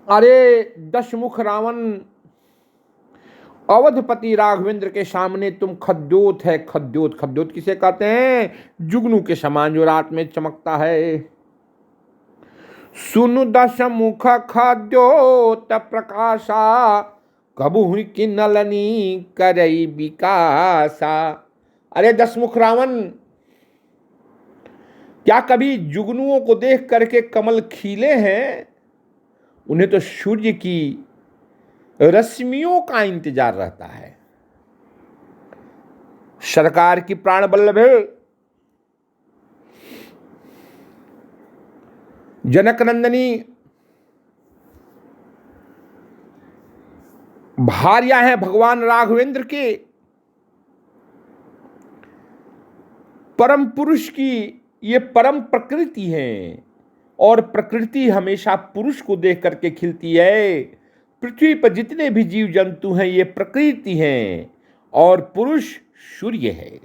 अरे दशमुख रावण, अवधपति राघवेंद्र के सामने तुम खद्योत है। खद्योत, खद्योत किसे कहते हैं? जुगनू के समान जो रात में चमकता है। सुनु दशमुख खद्योत प्रकाशा, कबू हुई कि नलनी करई विकासा। अरे दशमुख रावण, क्या कभी जुगनुओं को देख करके कमल खिले हैं? उन्हें तो सूर्य की रश्मियों का इंतजार रहता है। सरकार की प्राण बल्लभ जनक नंदनी भार्या है भगवान राघवेंद्र के। परम पुरुष की ये परम प्रकृति है, और प्रकृति हमेशा पुरुष को देख करके खिलती है। पृथ्वी पर जितने भी जीव जंतु हैं ये प्रकृति हैं, और पुरुष सूर्य है।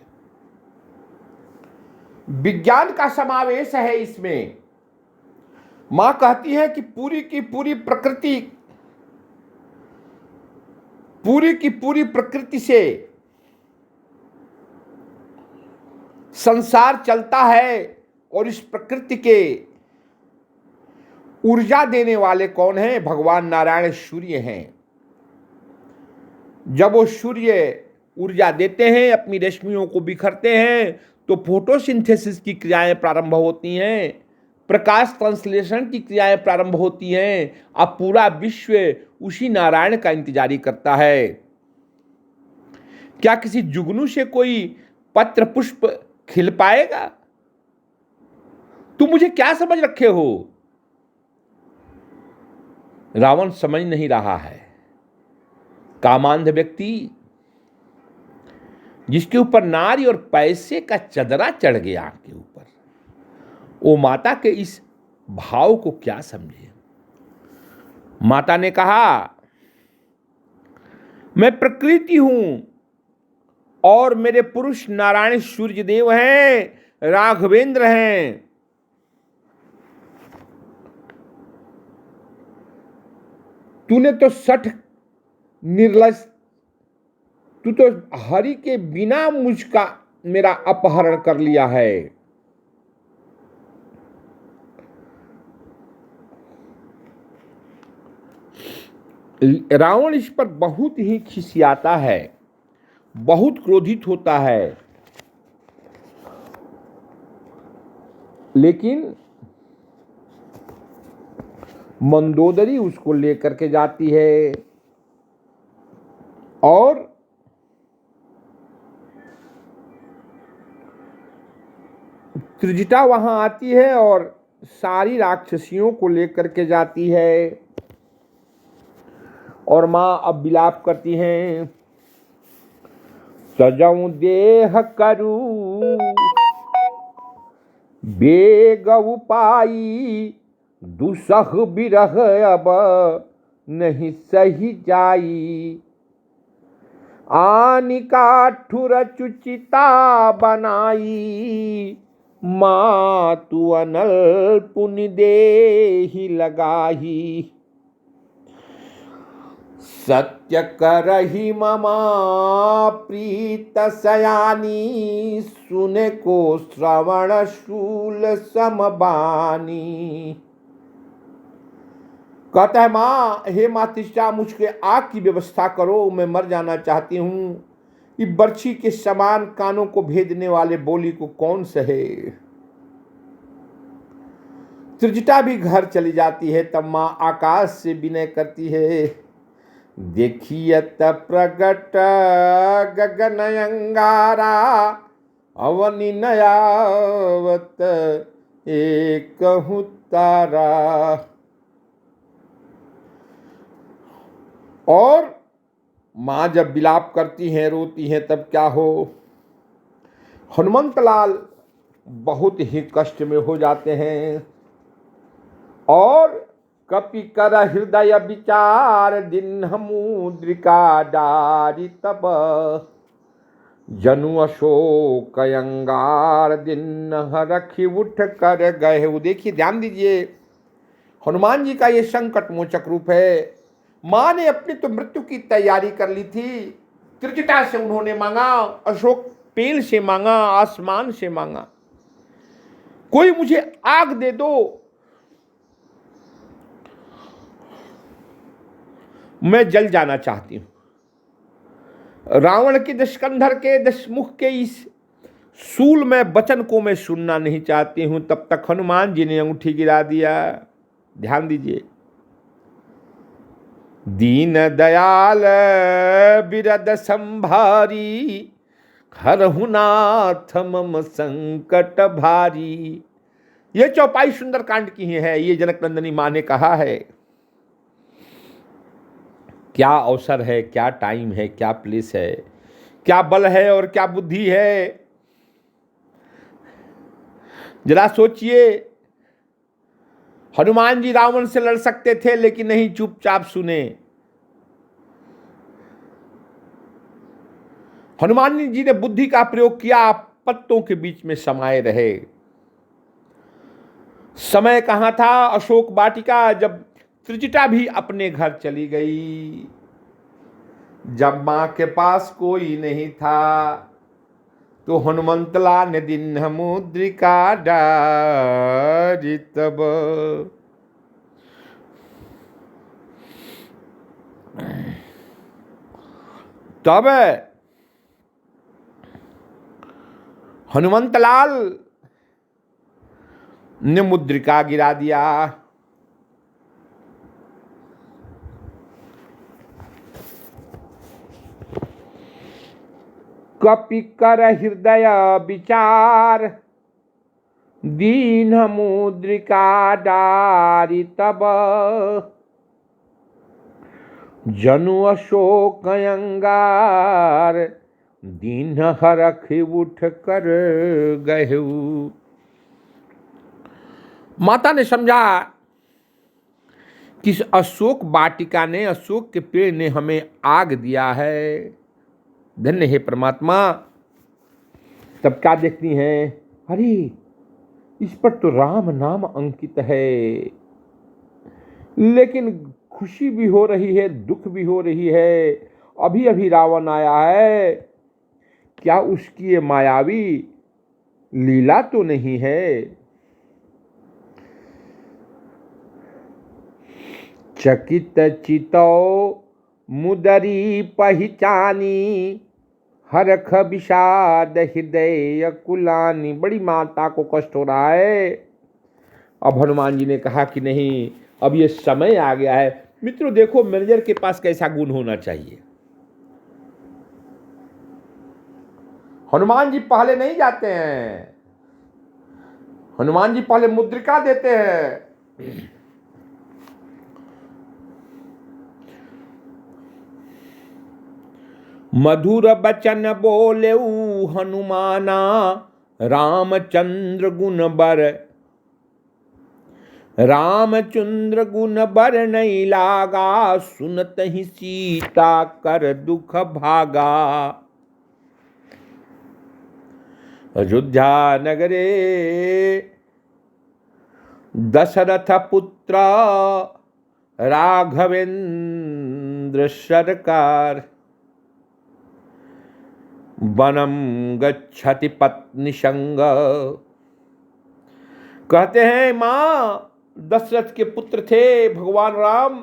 विज्ञान का समावेश है इसमें। मां कहती है कि पूरी की पूरी प्रकृति से संसार चलता है, और इस प्रकृति के ऊर्जा देने वाले कौन हैं? भगवान नारायण सूर्य हैं। जब वो सूर्य ऊर्जा देते हैं, अपनी रश्मियों को बिखरते हैं, तो फोटोसिंथेसिस की क्रियाएं प्रारंभ होती हैं, प्रकाश संश्लेषण की क्रियाएं प्रारंभ होती हैं। अब पूरा विश्व उसी नारायण का इंतजारी करता है क्या किसी जुगनू से कोई पत्र पुष्प खिल पाएगा? तुम मुझे क्या समझ रखे हो? रावण समझ नहीं रहा है। कामांध व्यक्ति जिसके ऊपर नारी और पैसे का चदरा चढ़ गया आंख के ऊपर, वो माता के इस भाव को क्या समझे। माता ने कहा, मैं प्रकृति हूं और मेरे पुरुष नारायण सूर्यदेव हैं, राघवेंद्र हैं। तूने तो सठ निर्लज, तू तो हरि के बिना मुझका मेरा अपहरण कर लिया है। रावण इस पर बहुत ही खिसियाता है, बहुत क्रोधित होता है, लेकिन मंदोदरी उसको लेकर के जाती है और त्रिजटा वहां आती है और सारी राक्षसियों को लेकर के जाती है। और मां अब विलाप करती हैं, सजऊं देह करू बेग उपाई, दुसह बिरह अब नहीं सही जाई। आनिका ठुर चुचिता बनाई, माँ तू अनल पुनि देहि लगाही। सत्य करही ममा प्रीत सयानी, सुने को श्रवण शूल समबानी। कहता है, माँ, हे मातृषा, मुझके आग की व्यवस्था करो, मैं मर जाना चाहती हूं। ये बर्छी के समान कानों को भेदने वाले बोली को कौन सहे। त्रिजटा भी घर चली जाती है। तब माँ आकाश से विनय करती है, देखियत प्रगट गगन अंगारा, अवनि नयावत एक तारा। और माँ जब विलाप करती हैं, रोती हैं, तब क्या हो, हनुमंतलाल बहुत ही कष्ट में हो जाते हैं। और कपि कर हृदय विचार, दिन मुद्रिका डारी तब, जनु अशोक अंगार, दिन रखी उठ कर गए। वो देखिए, ध्यान दीजिए, हनुमान जी का ये संकट मोचक रूप है। मां ने अपनी तो मृत्यु की तैयारी कर ली थी। त्रिजटा से उन्होंने मांगा, अशोक पेड़ से मांगा, आसमान से मांगा, कोई मुझे आग दे दो, मैं जल जाना चाहती हूं। रावण के दशकंधर के दशमुख के इस सूल में वचन को मैं सुनना नहीं चाहती हूं। तब तक हनुमान जी ने अंगूठी गिरा दिया। ध्यान दीजिए, दीन दयाल बिरद संभारी, हरहु नाथ मम संकट भारी। ये चौपाई सुंदरकांड की ही है। ये जनक नंदनी मां ने कहा है। क्या अवसर है, क्या टाइम है, क्या प्लेस है, क्या बल है और क्या बुद्धि है। जरा सोचिए, हनुमान जी रावण से लड़ सकते थे, लेकिन नहीं, चुपचाप सुने। हनुमान जी ने बुद्धि का प्रयोग किया, पत्तों के बीच में समाये रहे। समय कहां था, अशोक वाटिका, जब त्रिजटा भी अपने घर चली गई, जब मां के पास कोई नहीं था, तो हनुमंतला ने दिन मुद्रिका डारी तब। तब हनुमंतलाल ने मुद्रिका गिरा दिया। कपि कर हृदय विचार, दीन मुद्रिका डारी तब, जनु अशोक अंगार, दीन हरख उठ कर गहु। माता ने समझा कि इस अशोक वाटिका ने, अशोक के पेड़ ने हमें आग दिया है, धन्य है परमात्मा। तब क्या देखती हैं, अरे इस पर तो राम नाम अंकित है, लेकिन खुशी भी हो रही है, दुख भी हो रही है। अभी अभी रावण आया है, क्या उसकी ये मायावी लीला तो नहीं है? चकित चितो मुदरी पहचानी, हरख विषाद हृदय कुलानी। बड़ी माता को कष्ट हो रहा है। अब हनुमान जी ने कहा कि नहीं, अब ये समय आ गया है। मित्रों देखो, मैनेजर के पास कैसा गुण होना चाहिए। हनुमान जी पहले नहीं जाते हैं, हनुमान जी पहले मुद्रिका देते हैं। मधुर बचन बोले हनुमाना, रामचंद्र गुण बर, रामचंद्र गुण बर नहीं लागा, सुनत ही सीता कर दुख भागा। अयोध्या नगरे दशरथ पुत्र, राघवेंद्र सरकार, वनम गच्छति पत्नी संग। कहते हैं मां, दशरथ के पुत्र थे भगवान राम,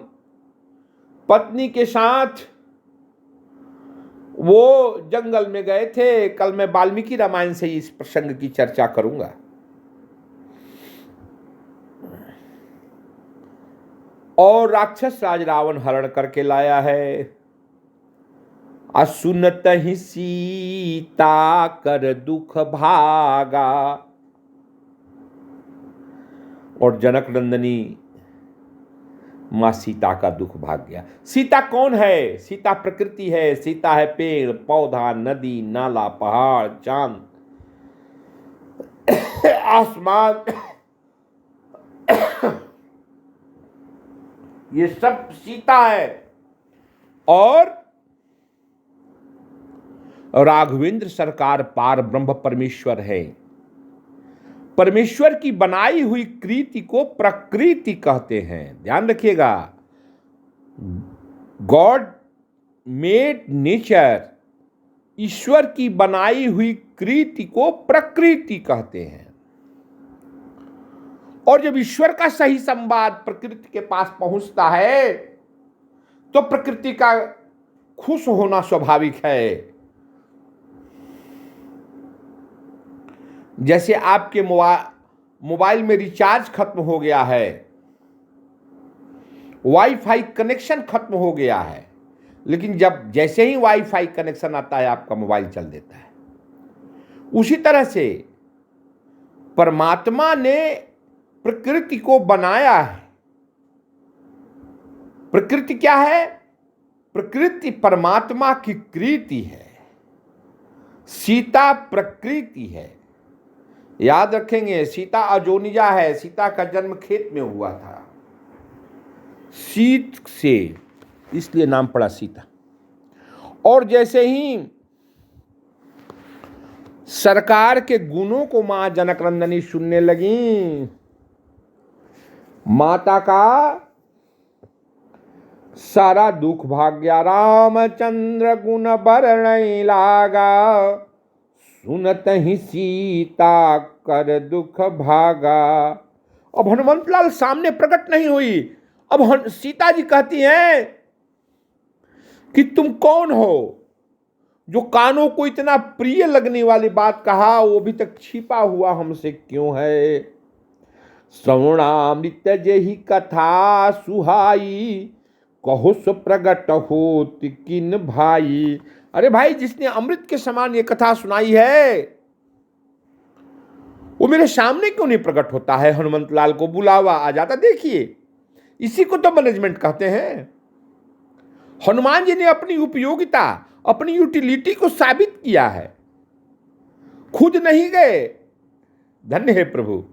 पत्नी के साथ वो जंगल में गए थे। कल मैं वाल्मीकि रामायण से इस प्रसंग की चर्चा करूंगा। और राक्षस राज रावण हरण करके लाया है। असुनत ही सीता कर दुख भागा। और जनक नंदनी मां सीता का दुख भाग गया। सीता कौन है? सीता प्रकृति है। सीता है पेड़ पौधा, नदी नाला, पहाड़, चांद, आसमान, ये सब सीता है। और राघवेंद्र सरकार पार ब्रह्म परमेश्वर है। परमेश्वर की बनाई हुई कृति को प्रकृति कहते हैं। ध्यान रखिएगा, गॉड मेड नेचर, ईश्वर की बनाई हुई कृति को प्रकृति कहते हैं। और जब ईश्वर का सही संवाद प्रकृति के पास पहुंचता है तो प्रकृति का खुश होना स्वाभाविक है। जैसे आपके मोबाइल में रिचार्ज खत्म हो गया है, वाईफाई कनेक्शन खत्म हो गया है, लेकिन जैसे ही वाईफाई कनेक्शन आता है आपका मोबाइल चल देता है। उसी तरह से परमात्मा ने प्रकृति को बनाया है। प्रकृति क्या है? प्रकृति परमात्मा की कृति है। सीता प्रकृति है। याद रखेंगे, सीता अजोनिजा है। सीता का जन्म खेत में हुआ था, सीत से, इसलिए नाम पड़ा सीता। और जैसे ही सरकार के गुणों को मां जनकनंदनी सुनने लगी, माता का सारा दुख भाग गया। रामचंद्र गुण बरनई लागा, सुनत ही सीता कर दुख भागा। अब हनुमंत लाल सामने प्रकट नहीं हुई। अब सीता जी कहती हैं कि तुम कौन हो? जो कानों को इतना प्रिय लगने वाली बात कहा, वो अभी तक छिपा हुआ हमसे क्यों है? श्रवणामृत जेहि कथा सुहाई, कहो सो प्रगट होत किन भाई। अरे भाई, जिसने अमृत के समान ये कथा सुनाई है वो मेरे सामने क्यों नहीं प्रकट होता है? हनुमंत लाल को बुलावा आ जाता। देखिए, इसी को तो मैनेजमेंट कहते हैं। हनुमान जी ने अपनी उपयोगिता, अपनी यूटिलिटी को साबित किया है, खुद नहीं गए। धन्य है प्रभु।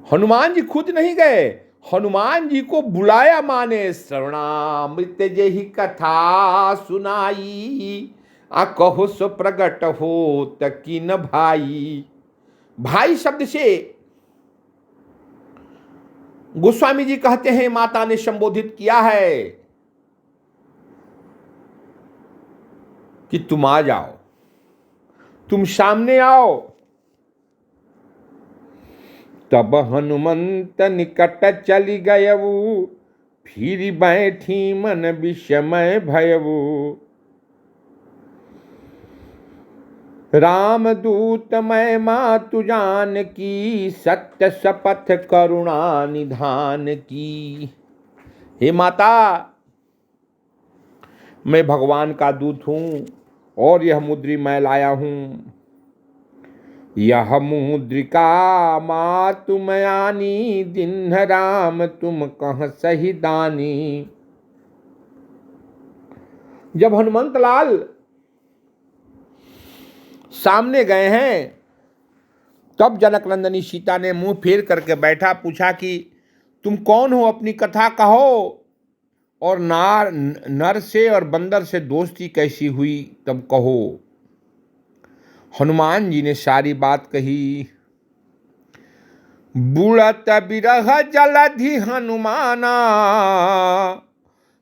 हनुमान जी खुद नहीं गए, हनुमान जी को बुलाया माने श्रवणामृत जेहि कथा सुनाई, आ कहो सो प्रगट हो तकीन भाई। भाई शब्द से गोस्वामी जी कहते हैं माता ने संबोधित किया है कि तुम आ जाओ, तुम सामने आओ। तब हनुमंत निकट चली गयऊ, फिर बैठी मन विषमय भयऊ। रामदूत मैं मातु जान की, सत्य शपथ करुणा निधान की। हे माता, मैं भगवान का दूत हूं और यह मुद्री मैं लाया हूं। यह मुद्रिका मातु मयानी, दिन राम तुम कह सही दानी। जब हनुमंत लाल सामने गए हैं तब जनक नंदनी सीता ने मुंह फेर करके बैठा, पूछा कि तुम कौन हो, अपनी कथा कहो, और नर से और बंदर से दोस्ती कैसी हुई तब कहो। हनुमान जी ने सारी बात कही। बुड़त बिरह जलधि हनुमाना,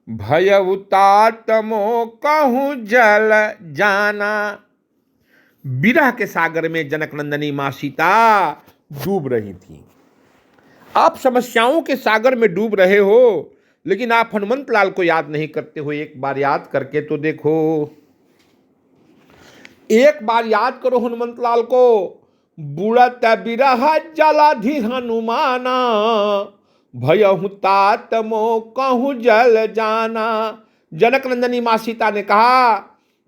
भयउ तातमो कहूँ जल जाना। विरह के सागर में जनक नंदनी मां सीता डूब रही थी। आप समस्याओं के सागर में डूब रहे हो, लेकिन आप हनुमंत लाल को याद नहीं करते हो। एक बार याद करके तो देखो, एक बार याद करो हनुमंत लाल को। बुड़त बिरह जलधि हनुमाना, भयहु तातमो कहूँ जल जाना। जनक नंदनी मां सीता ने कहा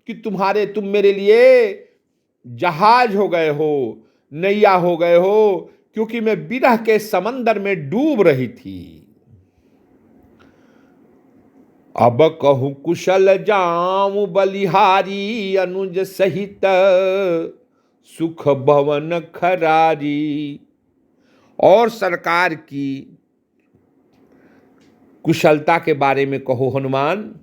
कि तुम मेरे लिए जहाज हो गए हो, नैया हो गए हो, क्योंकि मैं विरह के समंदर में डूब रही थी। अब कहूँ कुशल जाऊं बलिहारी, अनुज सहित सुख भवन खरारी। और सरकार की कुशलता के बारे में कहो हनुमान।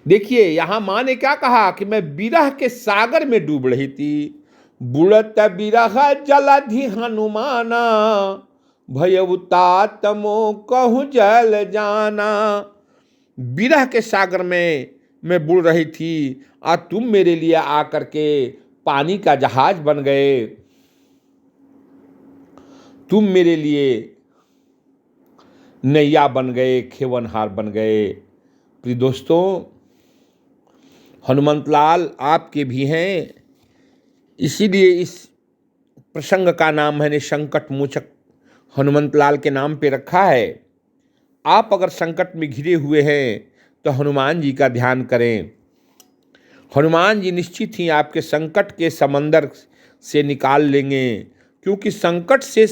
देखिए, यहां मां ने क्या कहा कि मैं विरह के सागर में डूब रही थी। बुड़त बिरह जलधि हनुमाना, भयउ तातमो कहूँ जल जाना। विरह के सागर में मैं बुड़ रही थी, और तुम मेरे लिए आकर के पानी का जहाज बन गए। तुम मेरे लिए नैया बन गए, खेवनहार बन गए। प्रिय दोस्तों, हनुमंत लाल आपके भी हैं, इसीलिए इस प्रसंग का नाम मैंने संकट मोचक हनुमंत लाल के नाम पे रखा है। आप अगर संकट में घिरे हुए हैं तो हनुमान जी का ध्यान करें। हनुमान जी निश्चित ही आपके संकट के समंदर से निकाल लेंगे, क्योंकि संकट से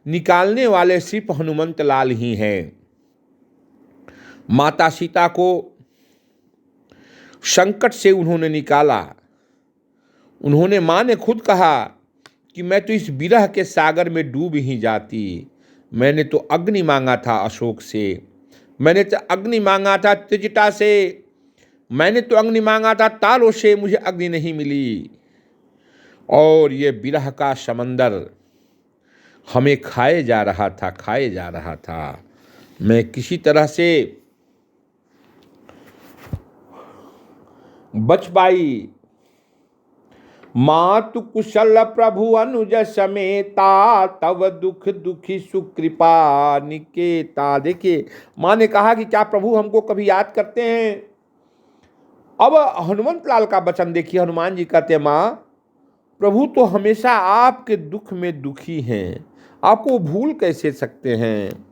निकालने वाले सिर्फ हनुमंत लाल ही हैं। माता सीता को संकट से उन्होंने निकाला। उन्होंने, मां ने खुद कहा कि मैं तो इस विरह के सागर में डूब ही जाती। मैंने तो अग्नि मांगा था अशोक से, मैंने तो अग्नि मांगा था त्रिजटा से, मैंने तो अग्नि मांगा था तारों से, मुझे अग्नि नहीं मिली। और ये विरह का समंदर हमें खाए जा रहा था। मैं किसी तरह से बच पाई। मातु कुशल प्रभु अनुज समेता, तव दुख दुखी सुकृपा निकेता। देखिए, माँ ने कहा कि क्या प्रभु हमको कभी याद करते हैं? अब हनुमंत लाल का वचन देखिए। हनुमान जी कहते हैं, माँ, प्रभु तो हमेशा आपके दुख में दुखी हैं, आपको भूल कैसे सकते हैं?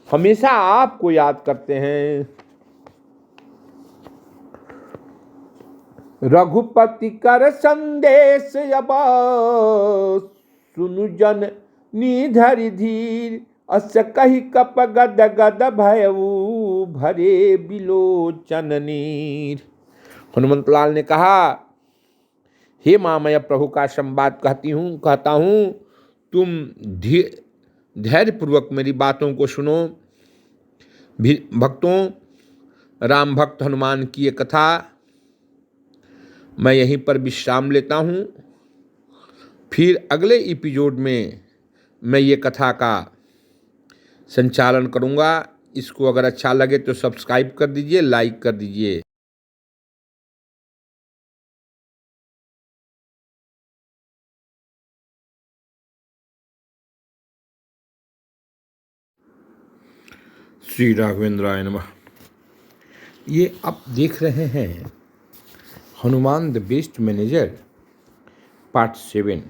हमेशा आपको याद करते हैं। रघुपति कर संदेश अब सुनु जन निधरि धीर, अस कही कप गद गद भयऊ भरे बिलोचन नीर। हनुमंत लाल ने कहा, हे मामय प्रभु का संवाद कहता हूँ, तुम धैर्य पूर्वक मेरी बातों को सुनो। भक्तों, राम भक्त हनुमान की ये कथा मैं यहीं पर विश्राम लेता हूँ। फिर अगले एपिसोड में मैं ये कथा का संचालन करूँगा। इसको अगर अच्छा लगे तो सब्सक्राइब कर दीजिए, लाइक कर दीजिए। श्री राघवेंद्राय नमः। ये आप देख रहे हैं Hanuman the best manager part 7।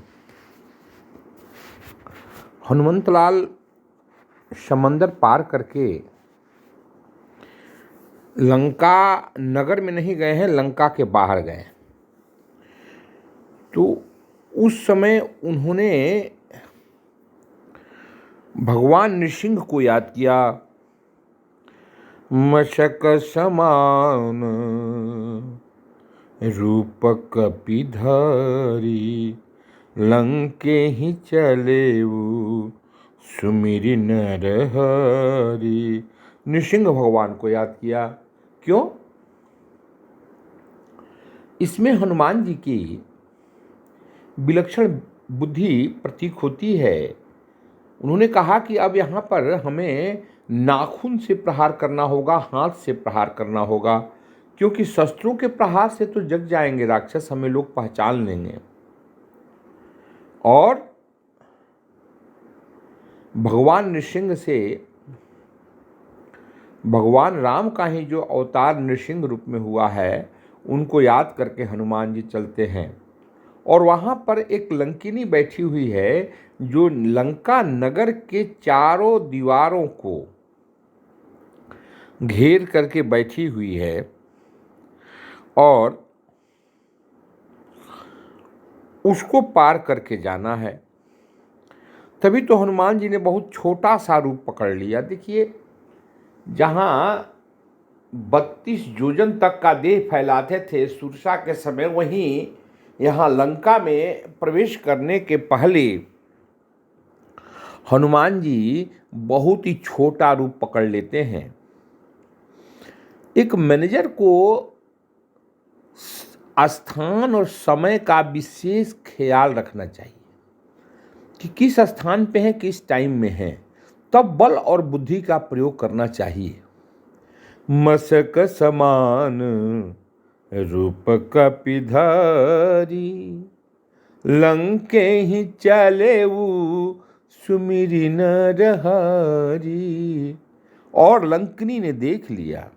Hanumantlal समंदर पार करके लंका नगर में नहीं गए हैं, लंका के बाहर गए। तो उस समय उन्होंने भगवान नृसिंह को याद किया। मशक समान रूप कपिधारी, लंके ही चलेऊ सुमिरि नरहरि। नृसिंह भगवान को याद किया। क्यों? इसमें हनुमान जी की विलक्षण बुद्धि प्रतीक होती है। उन्होंने कहा कि अब यहाँ पर हमें नाखून से प्रहार करना होगा, हाथ से प्रहार करना होगा, क्योंकि शस्त्रों के प्रहार से तो जग जाएंगे राक्षस, हमें लोग पहचान लेंगे। और भगवान नृसिंह से भगवान राम का ही जो अवतार नृसिंह रूप में हुआ है, उनको याद करके हनुमान जी चलते हैं। और वहाँ पर एक लंकिनी बैठी हुई है, जो लंका नगर के चारों दीवारों को घेर करके बैठी हुई है। और उसको पार करके जाना है। तभी तो हनुमान जी ने बहुत छोटा सा रूप पकड़ लिया। देखिए, जहाँ 32 योजन तक का देह फैलाते थे सुरसा के समय, वहीं यहाँ लंका में प्रवेश करने के पहले हनुमान जी बहुत ही छोटा रूप पकड़ लेते हैं। एक मैनेजर को स्थान और समय का विशेष ख्याल रखना चाहिए कि किस स्थान पे है, किस टाइम में है, तब बल और बुद्धि का प्रयोग करना चाहिए। मशक समान रूप कपिधारी, लंके ही चलेऊ सुमिरि नरहरि। और लंकनी ने देख लिया,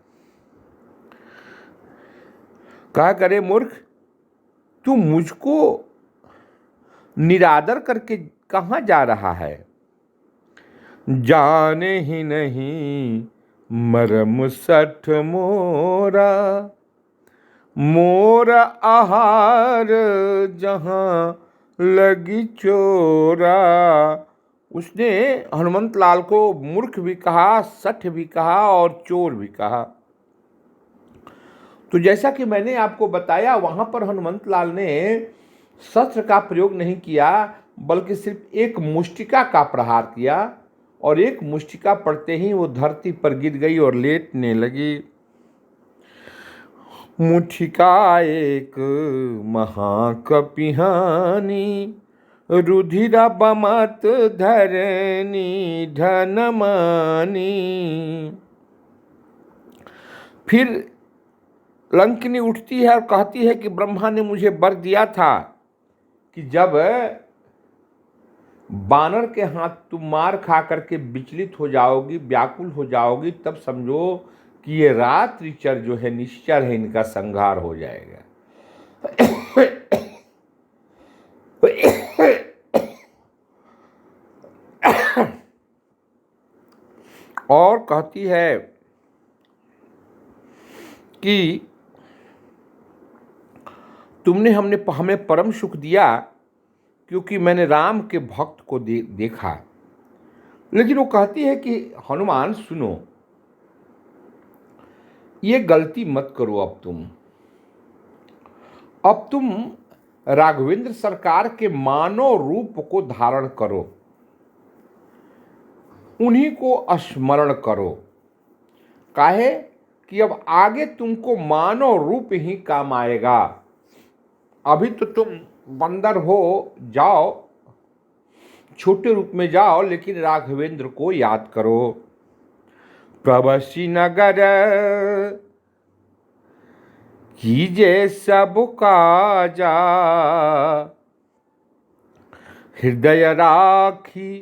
कहा, करे मूर्ख, तू मुझको निरादर करके कहाँ जा रहा है? जाने ही नहीं मरम सठ मोरा, मोर आहार जहाँ लगी चोरा। उसने हनुमंत लाल को मूर्ख भी कहा, सठ भी कहा और चोर भी कहा। तो जैसा कि मैंने आपको बताया, वहाँ पर हनुमंत लाल ने शस्त्र का प्रयोग नहीं किया, बल्कि सिर्फ एक मुष्टिका का प्रहार किया। और एक मुष्टिका पड़ते ही वो धरती पर गिर गई और लेटने लगी। मुठिका एक महाकपिहानी, रुधिरा बमत धरनी धनमानी। फिर लंकिनी उठती है और कहती है कि ब्रह्मा ने मुझे वर दिया था कि जब बानर के हाथ तुम मार खा करके विचलित हो जाओगी, व्याकुल हो जाओगी, तब समझो कि ये रात्रिचर जो है, निश्चर है, इनका संहार हो जाएगा। और कहती है कि तुमने हमें परम सुख दिया क्योंकि मैंने राम के भक्त को देखा। लेकिन वो कहती है कि हनुमान सुनो, ये गलती मत करो। अब तुम राघवेंद्र सरकार के मानव रूप को धारण करो, उन्हीं को स्मरण करो। काहे कि अब आगे तुमको मानव रूप ही काम आएगा। अभी तो तुम बंदर हो, जाओ छोटे रूप में जाओ, लेकिन राघवेंद्र को याद करो। प्रवसी नगर कीजे सब काजा, हृदय राखी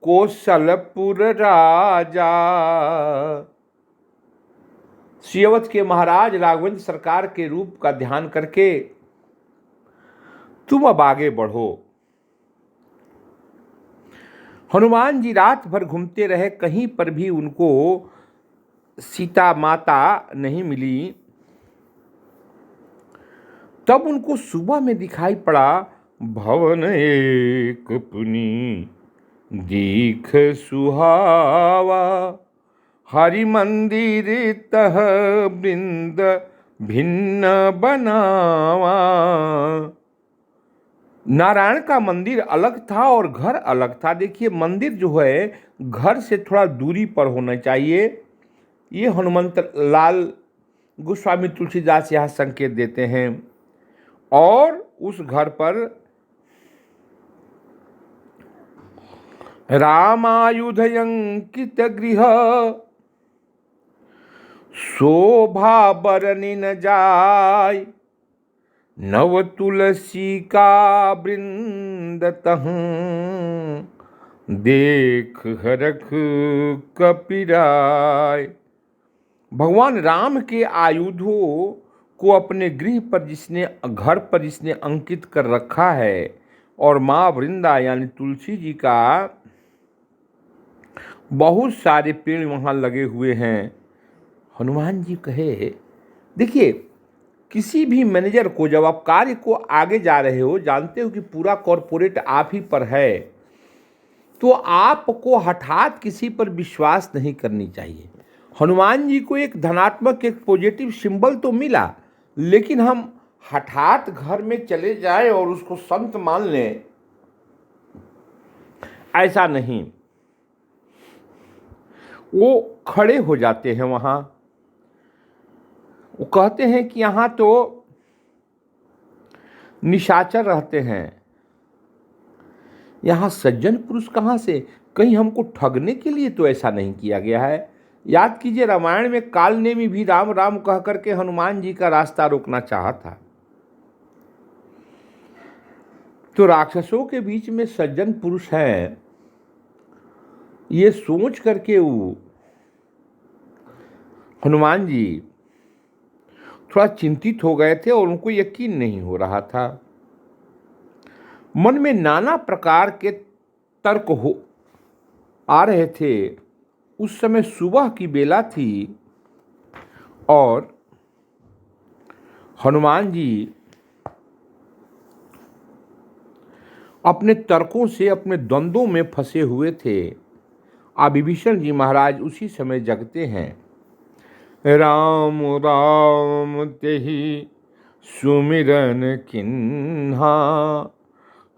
कौशलपुर राजा। सियावत के महाराज राघवेंद्र सरकार के रूप का ध्यान करके तुम अब आगे बढ़ो। हनुमान जी रात भर घूमते रहे, कहीं पर भी उनको सीता माता नहीं मिली। तब उनको सुबह में दिखाई पड़ा भवन एक पुनी दीख सुहावा, हरि मंदिर तह वृंद भिन्न बनावा। नारायण का मंदिर अलग था और घर अलग था। देखिए, मंदिर जो है घर से थोड़ा दूरी पर होना चाहिए। ये हनुमंत लाल गोस्वामी तुलसीदास यहाँ संकेत देते हैं। और उस घर पर रामायुधयंकित गृह, शोभा बरनि न जाय, नव तुलसी का वृंद तहु, देख हरख कपिराय। भगवान राम के आयुधों को अपने गृह पर घर पर जिसने अंकित कर रखा है, और माँ वृंदा यानी तुलसी जी का बहुत सारे पेड़ वहाँ लगे हुए हैं। हनुमान जी कहे, देखिए किसी भी मैनेजर को जब आप कार्य को आगे जा रहे हो, जानते हो कि पूरा कॉरपोरेट आप ही पर है, तो आपको हठात किसी पर विश्वास नहीं करनी चाहिए। हनुमान जी को एक धनात्मक, एक पॉजिटिव सिंबल तो मिला, लेकिन हम हठात घर में चले जाएं और उसको संत मान लें, ऐसा नहीं। वो खड़े हो जाते हैं वहाँ। वो कहते हैं कि यहाँ तो निशाचर रहते हैं, यहाँ सज्जन पुरुष कहाँ से? कहीं हमको ठगने के लिए तो ऐसा नहीं किया गया है। याद कीजिए, रामायण में कालनेमी भी राम राम कह करके हनुमान जी का रास्ता रोकना चाहा था। तो राक्षसों के बीच में सज्जन पुरुष हैं, ये सोच करके वो हनुमान जी थोड़ा चिंतित हो गए थे और उनको यकीन नहीं हो रहा था। मन में नाना प्रकार के तर्क आ रहे थे। उस समय सुबह की बेला थी और हनुमान जी अपने तर्कों से, अपने द्वंद्वों में फंसे हुए थे। विभीषण जी महाराज उसी समय जगते हैं। राम राम तेहि सुमिरन किन्हा,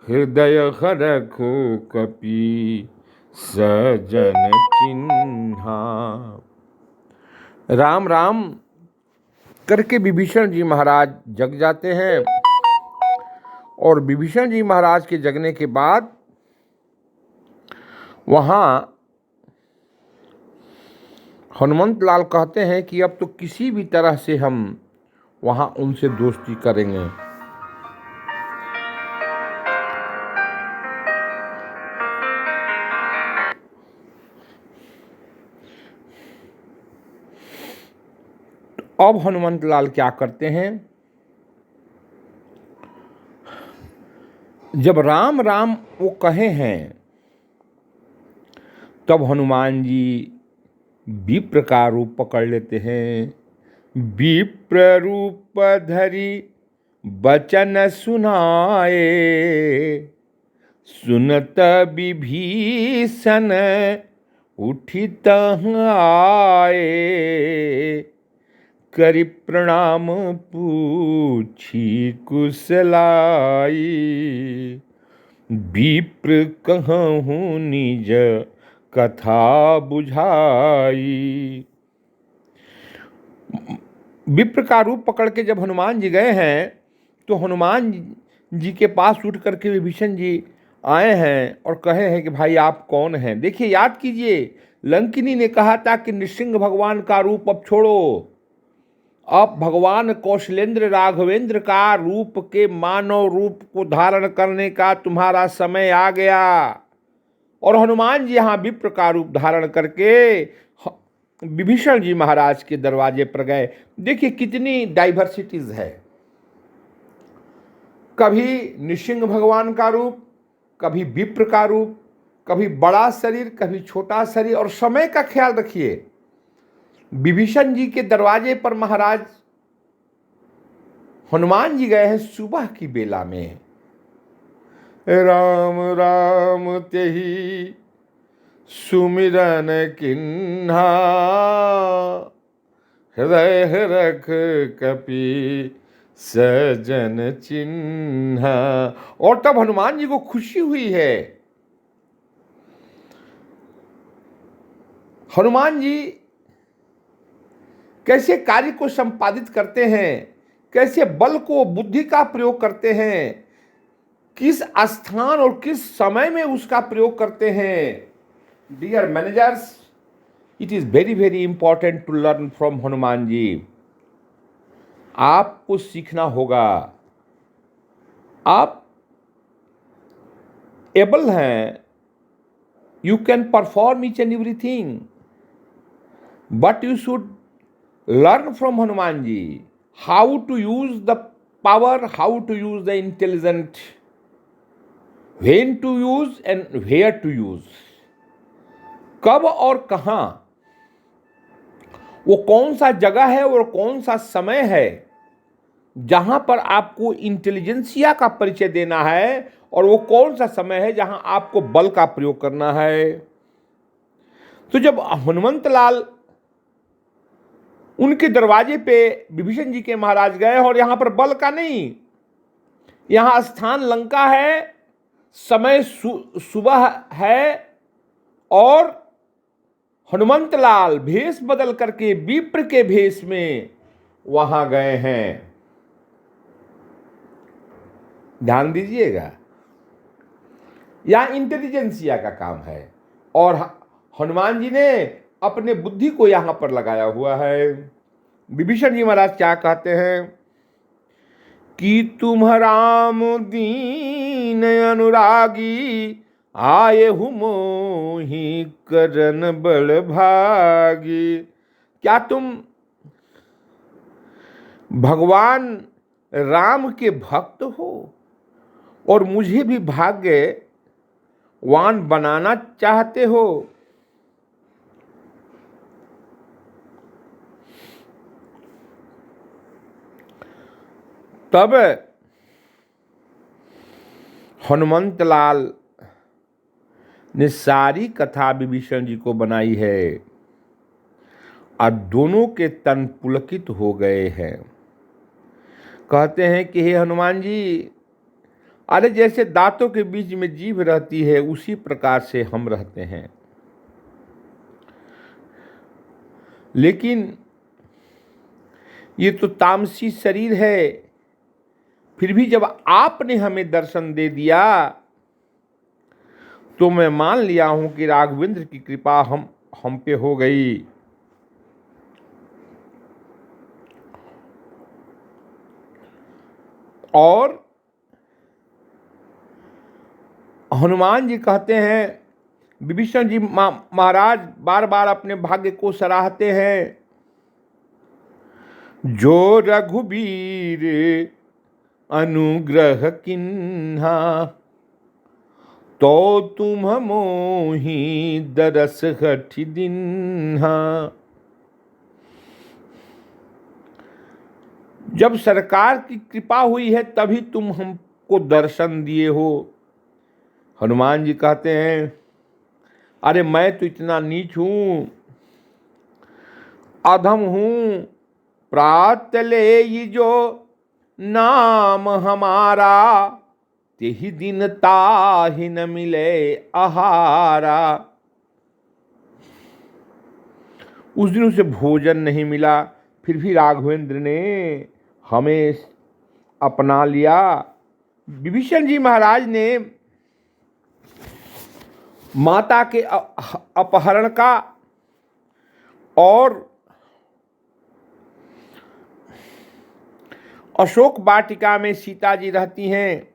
हृदय हरखो कपि सजन चिन्हा। राम राम करके विभीषण जी महाराज जग जाते हैं। और विभीषण जी महाराज के जगने के बाद वहाँ हनुमंत लाल कहते हैं कि अब तो किसी भी तरह से हम वहाँ उनसे दोस्ती करेंगे। अब हनुमंत लाल क्या करते हैं? जब राम राम वो कहे हैं, तब हनुमान जी विप्र का रूप पकड़ लेते हैं। विप्र रूप धरी बचन सुनाए, सुनत विभीषण उठित आए, करि प्रणाम पूछी कुशलाई, विप्र कहूँ निज कथा बुझाई। विप्र का रूप पकड़ के जब हनुमान जी गए हैं तो हनुमान जी के पास उठ करके विभीषण जी आए हैं और कहे हैं कि भाई आप कौन हैं। देखिए, याद कीजिए, लंकिनी ने कहा था कि नृसिंह भगवान का रूप अब छोड़ो, अब भगवान कौशलेंद्र राघवेंद्र का रूप के मानव रूप को धारण करने का तुम्हारा समय आ गया। और हनुमान जी यहाँ विप्र का रूप धारण करके विभीषण जी महाराज के दरवाजे पर गए। देखिए कितनी डाइवर्सिटीज है, कभी नृसिंह भगवान का रूप, कभी विप्र का रूप, कभी बड़ा शरीर, कभी छोटा शरीर। और समय का ख्याल रखिए, विभीषण जी के दरवाजे पर महाराज हनुमान जी गए हैं सुबह की बेला में। राम राम तेहि सुमिरन किन्हा, हृदय रख कपि सजन चिन्हा। और तब हनुमान जी को खुशी हुई है। हनुमान जी कैसे कार्य को संपादित करते हैं, कैसे बल को, बुद्धि का प्रयोग करते हैं, किस स्थान और किस समय में उसका प्रयोग करते हैं। Dear managers, it is very very important to learn from Hanuman ji. आपको सीखना होगा। आप एबल हैं, you can perform each and everything, but you should learn from Hanuman ji how to use the power, how to use the intelligence, when to use and where to use, कब और कहाँ, वो कौन सा जगह है और कौन सा समय है जहां पर आपको इंटेलिजेंसिया का परिचय देना है, और वो कौन सा समय है जहां आपको बल का प्रयोग करना है। तो जब हनुमंत लाल उनके दरवाजे पे विभीषण जी के महाराज गए, और यहां पर बल का नहीं, यहां स्थान लंका है, समय सुबह है, और हनुमंत लाल भेष बदल करके विप्र के भेष में वहां गए हैं। ध्यान दीजिएगा, यहां इंटेलिजेंसिया का काम है, और हनुमान जी ने अपने बुद्धि को यहां पर लगाया हुआ है। विभीषण जी महाराज क्या कहते हैं कि तुम राम दीन अनुरागी, आए हूं मोहि करन बड़ भागी। क्या तुम भगवान राम के भक्त हो और मुझे भी भाग्यवान बनाना चाहते हो? तब हनुमंत लाल ने सारी कथा विभीषण जी को बनाई है, और दोनों के तन पुलकित हो गए हैं। कहते हैं कि हे हनुमान जी, अरे जैसे दांतों के बीच में जीभ रहती है उसी प्रकार से हम रहते हैं, लेकिन ये तो तामसी शरीर है। फिर भी जब आपने हमें दर्शन दे दिया तो मैं मान लिया हूं कि राघवेंद्र की कृपा हम पे हो गई। और हनुमान जी कहते हैं, विभीषण जी महाराज बार बार अपने भाग्य को सराहते हैं। जो रघुबीर अनुग्रह किन्हा, तो तुम मोही दरस हठ दिन्हा। जब सरकार की कृपा हुई है तभी तुम हमको दर्शन दिए हो। हनुमान जी कहते हैं, अरे मैं तो इतना नीच हूं, अधम हूं, प्रात ले जो नाम हमारा, तेहि दिन ताहि न मिले आहारा। उस दिन उसे भोजन नहीं मिला, फिर भी राघवेंद्र ने हमें अपना लिया। विभीषण जी महाराज ने माता के अपहरण का और अशोक वाटिका में सीता जी रहती हैं,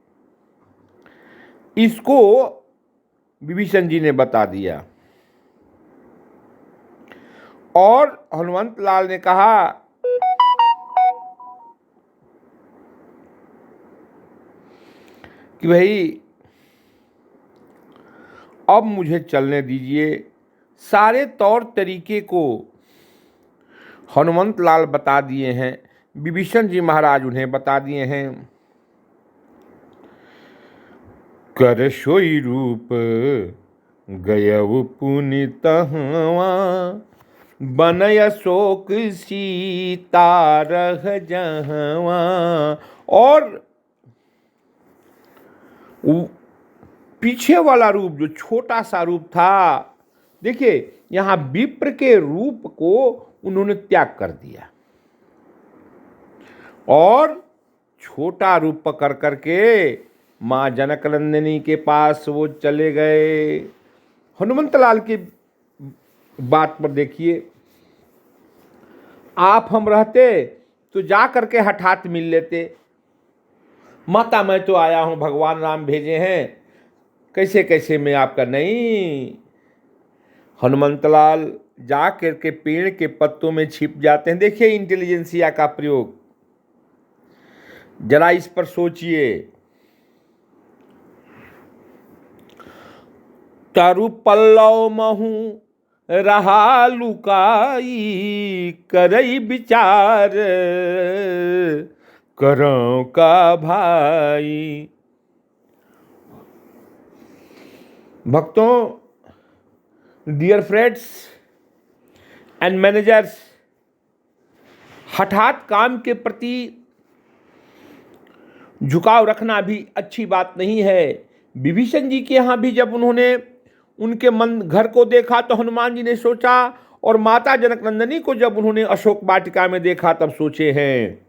इसको विभीषण जी ने बता दिया। और हनुमंत लाल ने कहा कि भाई अब मुझे चलने दीजिए। सारे तौर तरीके को हनुमंत लाल बता दिए हैं, विभीषण जी महाराज उन्हें बता दिए हैं। कर सोई रूप गयउ पुनि तहवा, बनय शोक सीता रह जहवा। और पीछे वाला रूप जो छोटा सा रूप था, देखिए यहां विप्र के रूप को उन्होंने त्याग कर दिया और छोटा रूप पकड़ करके मां जनकनंदिनी के पास वो चले गए। हनुमंत लाल की बात पर देखिए, आप हम रहते तो जा करके हठात मिल लेते, माता मैं तो आया हूं, भगवान राम भेजे हैं, कैसे कैसे मैं आपका। नहीं, हनुमंतलाल जा करके पेड़ के पत्तों में छिप जाते हैं। देखिए इंटेलिजेंसिया का प्रयोग, जरा इस पर सोचिए। तरु पल्लव महू रहा लुकाई, करई विचार करो का भाई। भक्तों, डियर फ्रेंड्स एंड मैनेजर्स, हठात काम के प्रति झुकाव रखना भी अच्छी बात नहीं है। विभीषण जी के यहाँ भी जब उन्होंने उनके मन घर को देखा तो हनुमान जी ने सोचा, और माता जनकनंदिनी को जब उन्होंने अशोक वाटिका में देखा तब सोचे हैं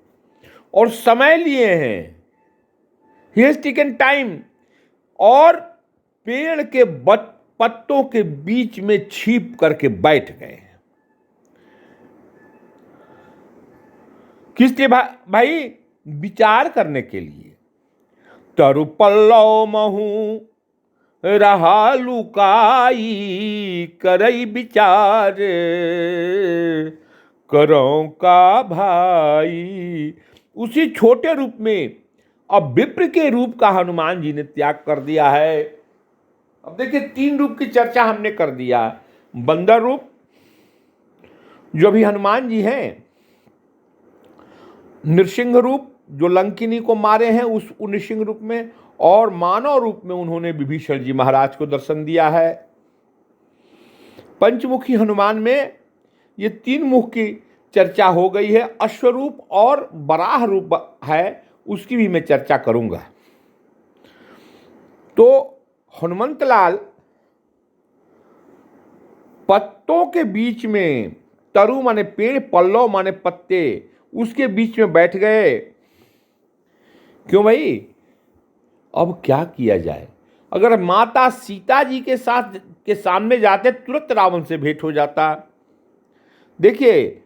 और समय लिए हैं। ही हैज टेकन टाइम, और पेड़ के पत्तों के बीच में छिप करके बैठ गए। किस लिए भाई? विचार करने के लिए। तरु पल्लव महू रहा लुकाई, करई विचार करो का भाई। उसी छोटे रूप में अब विप्र के रूप का हनुमान जी ने त्याग कर दिया है। अब देखिए 3 रूप की चर्चा हमने कर दिया। बंदर रूप जो भी हनुमान जी हैं, नृसिंह रूप जो लंकिनी को मारे हैं उस नृसिंह रूप में, और मानव रूप में उन्होंने विभीषण जी महाराज को दर्शन दिया है। पंचमुखी हनुमान में ये 3 मुख की चर्चा हो गई है। अश्वरूप और वराह रूप है, उसकी भी मैं चर्चा करूंगा। तो हनुमंतलाल पत्तों के बीच में, तरु माने पेड़, पल्लव माने पत्ते, उसके बीच में बैठ गए। क्यों भाई? अब क्या किया जाए? अगर माता सीता जी के साथ के सामने जाते तुरंत रावण से भेंट हो जाता। देखिए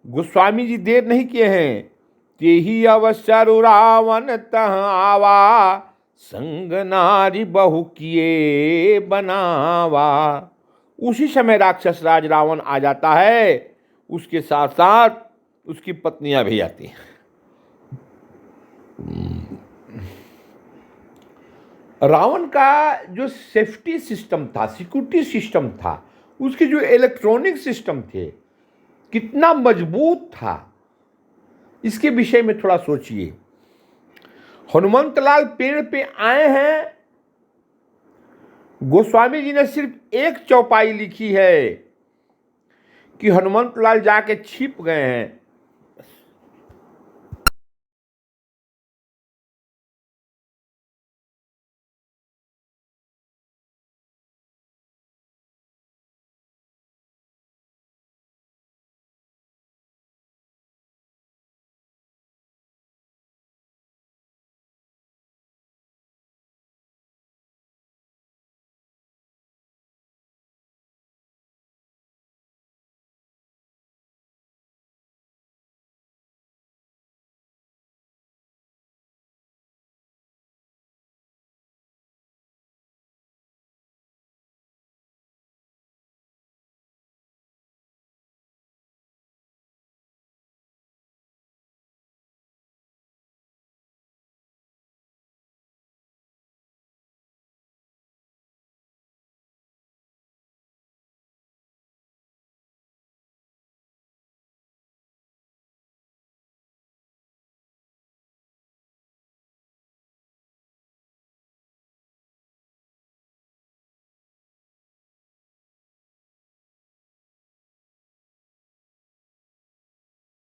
गोस्वामी जी देर नहीं किए हैं। तेहि अवसर रावण तह आवा, संग नारी बहु किए बनावा। उसी समय राक्षस राज रावण आ जाता है, उसके साथ साथ उसकी पत्नियां भी आती हैं। रावण का जो सेफ्टी सिस्टम था, सिक्योरिटी सिस्टम था, उसके जो इलेक्ट्रॉनिक सिस्टम थे, कितना मजबूत था, इसके विषय में थोड़ा सोचिए। हनुमंतलाल पेड़ पे आए हैं, गोस्वामी जी ने सिर्फ एक चौपाई लिखी है कि हनुमंतलाल जाके छिप गए हैं,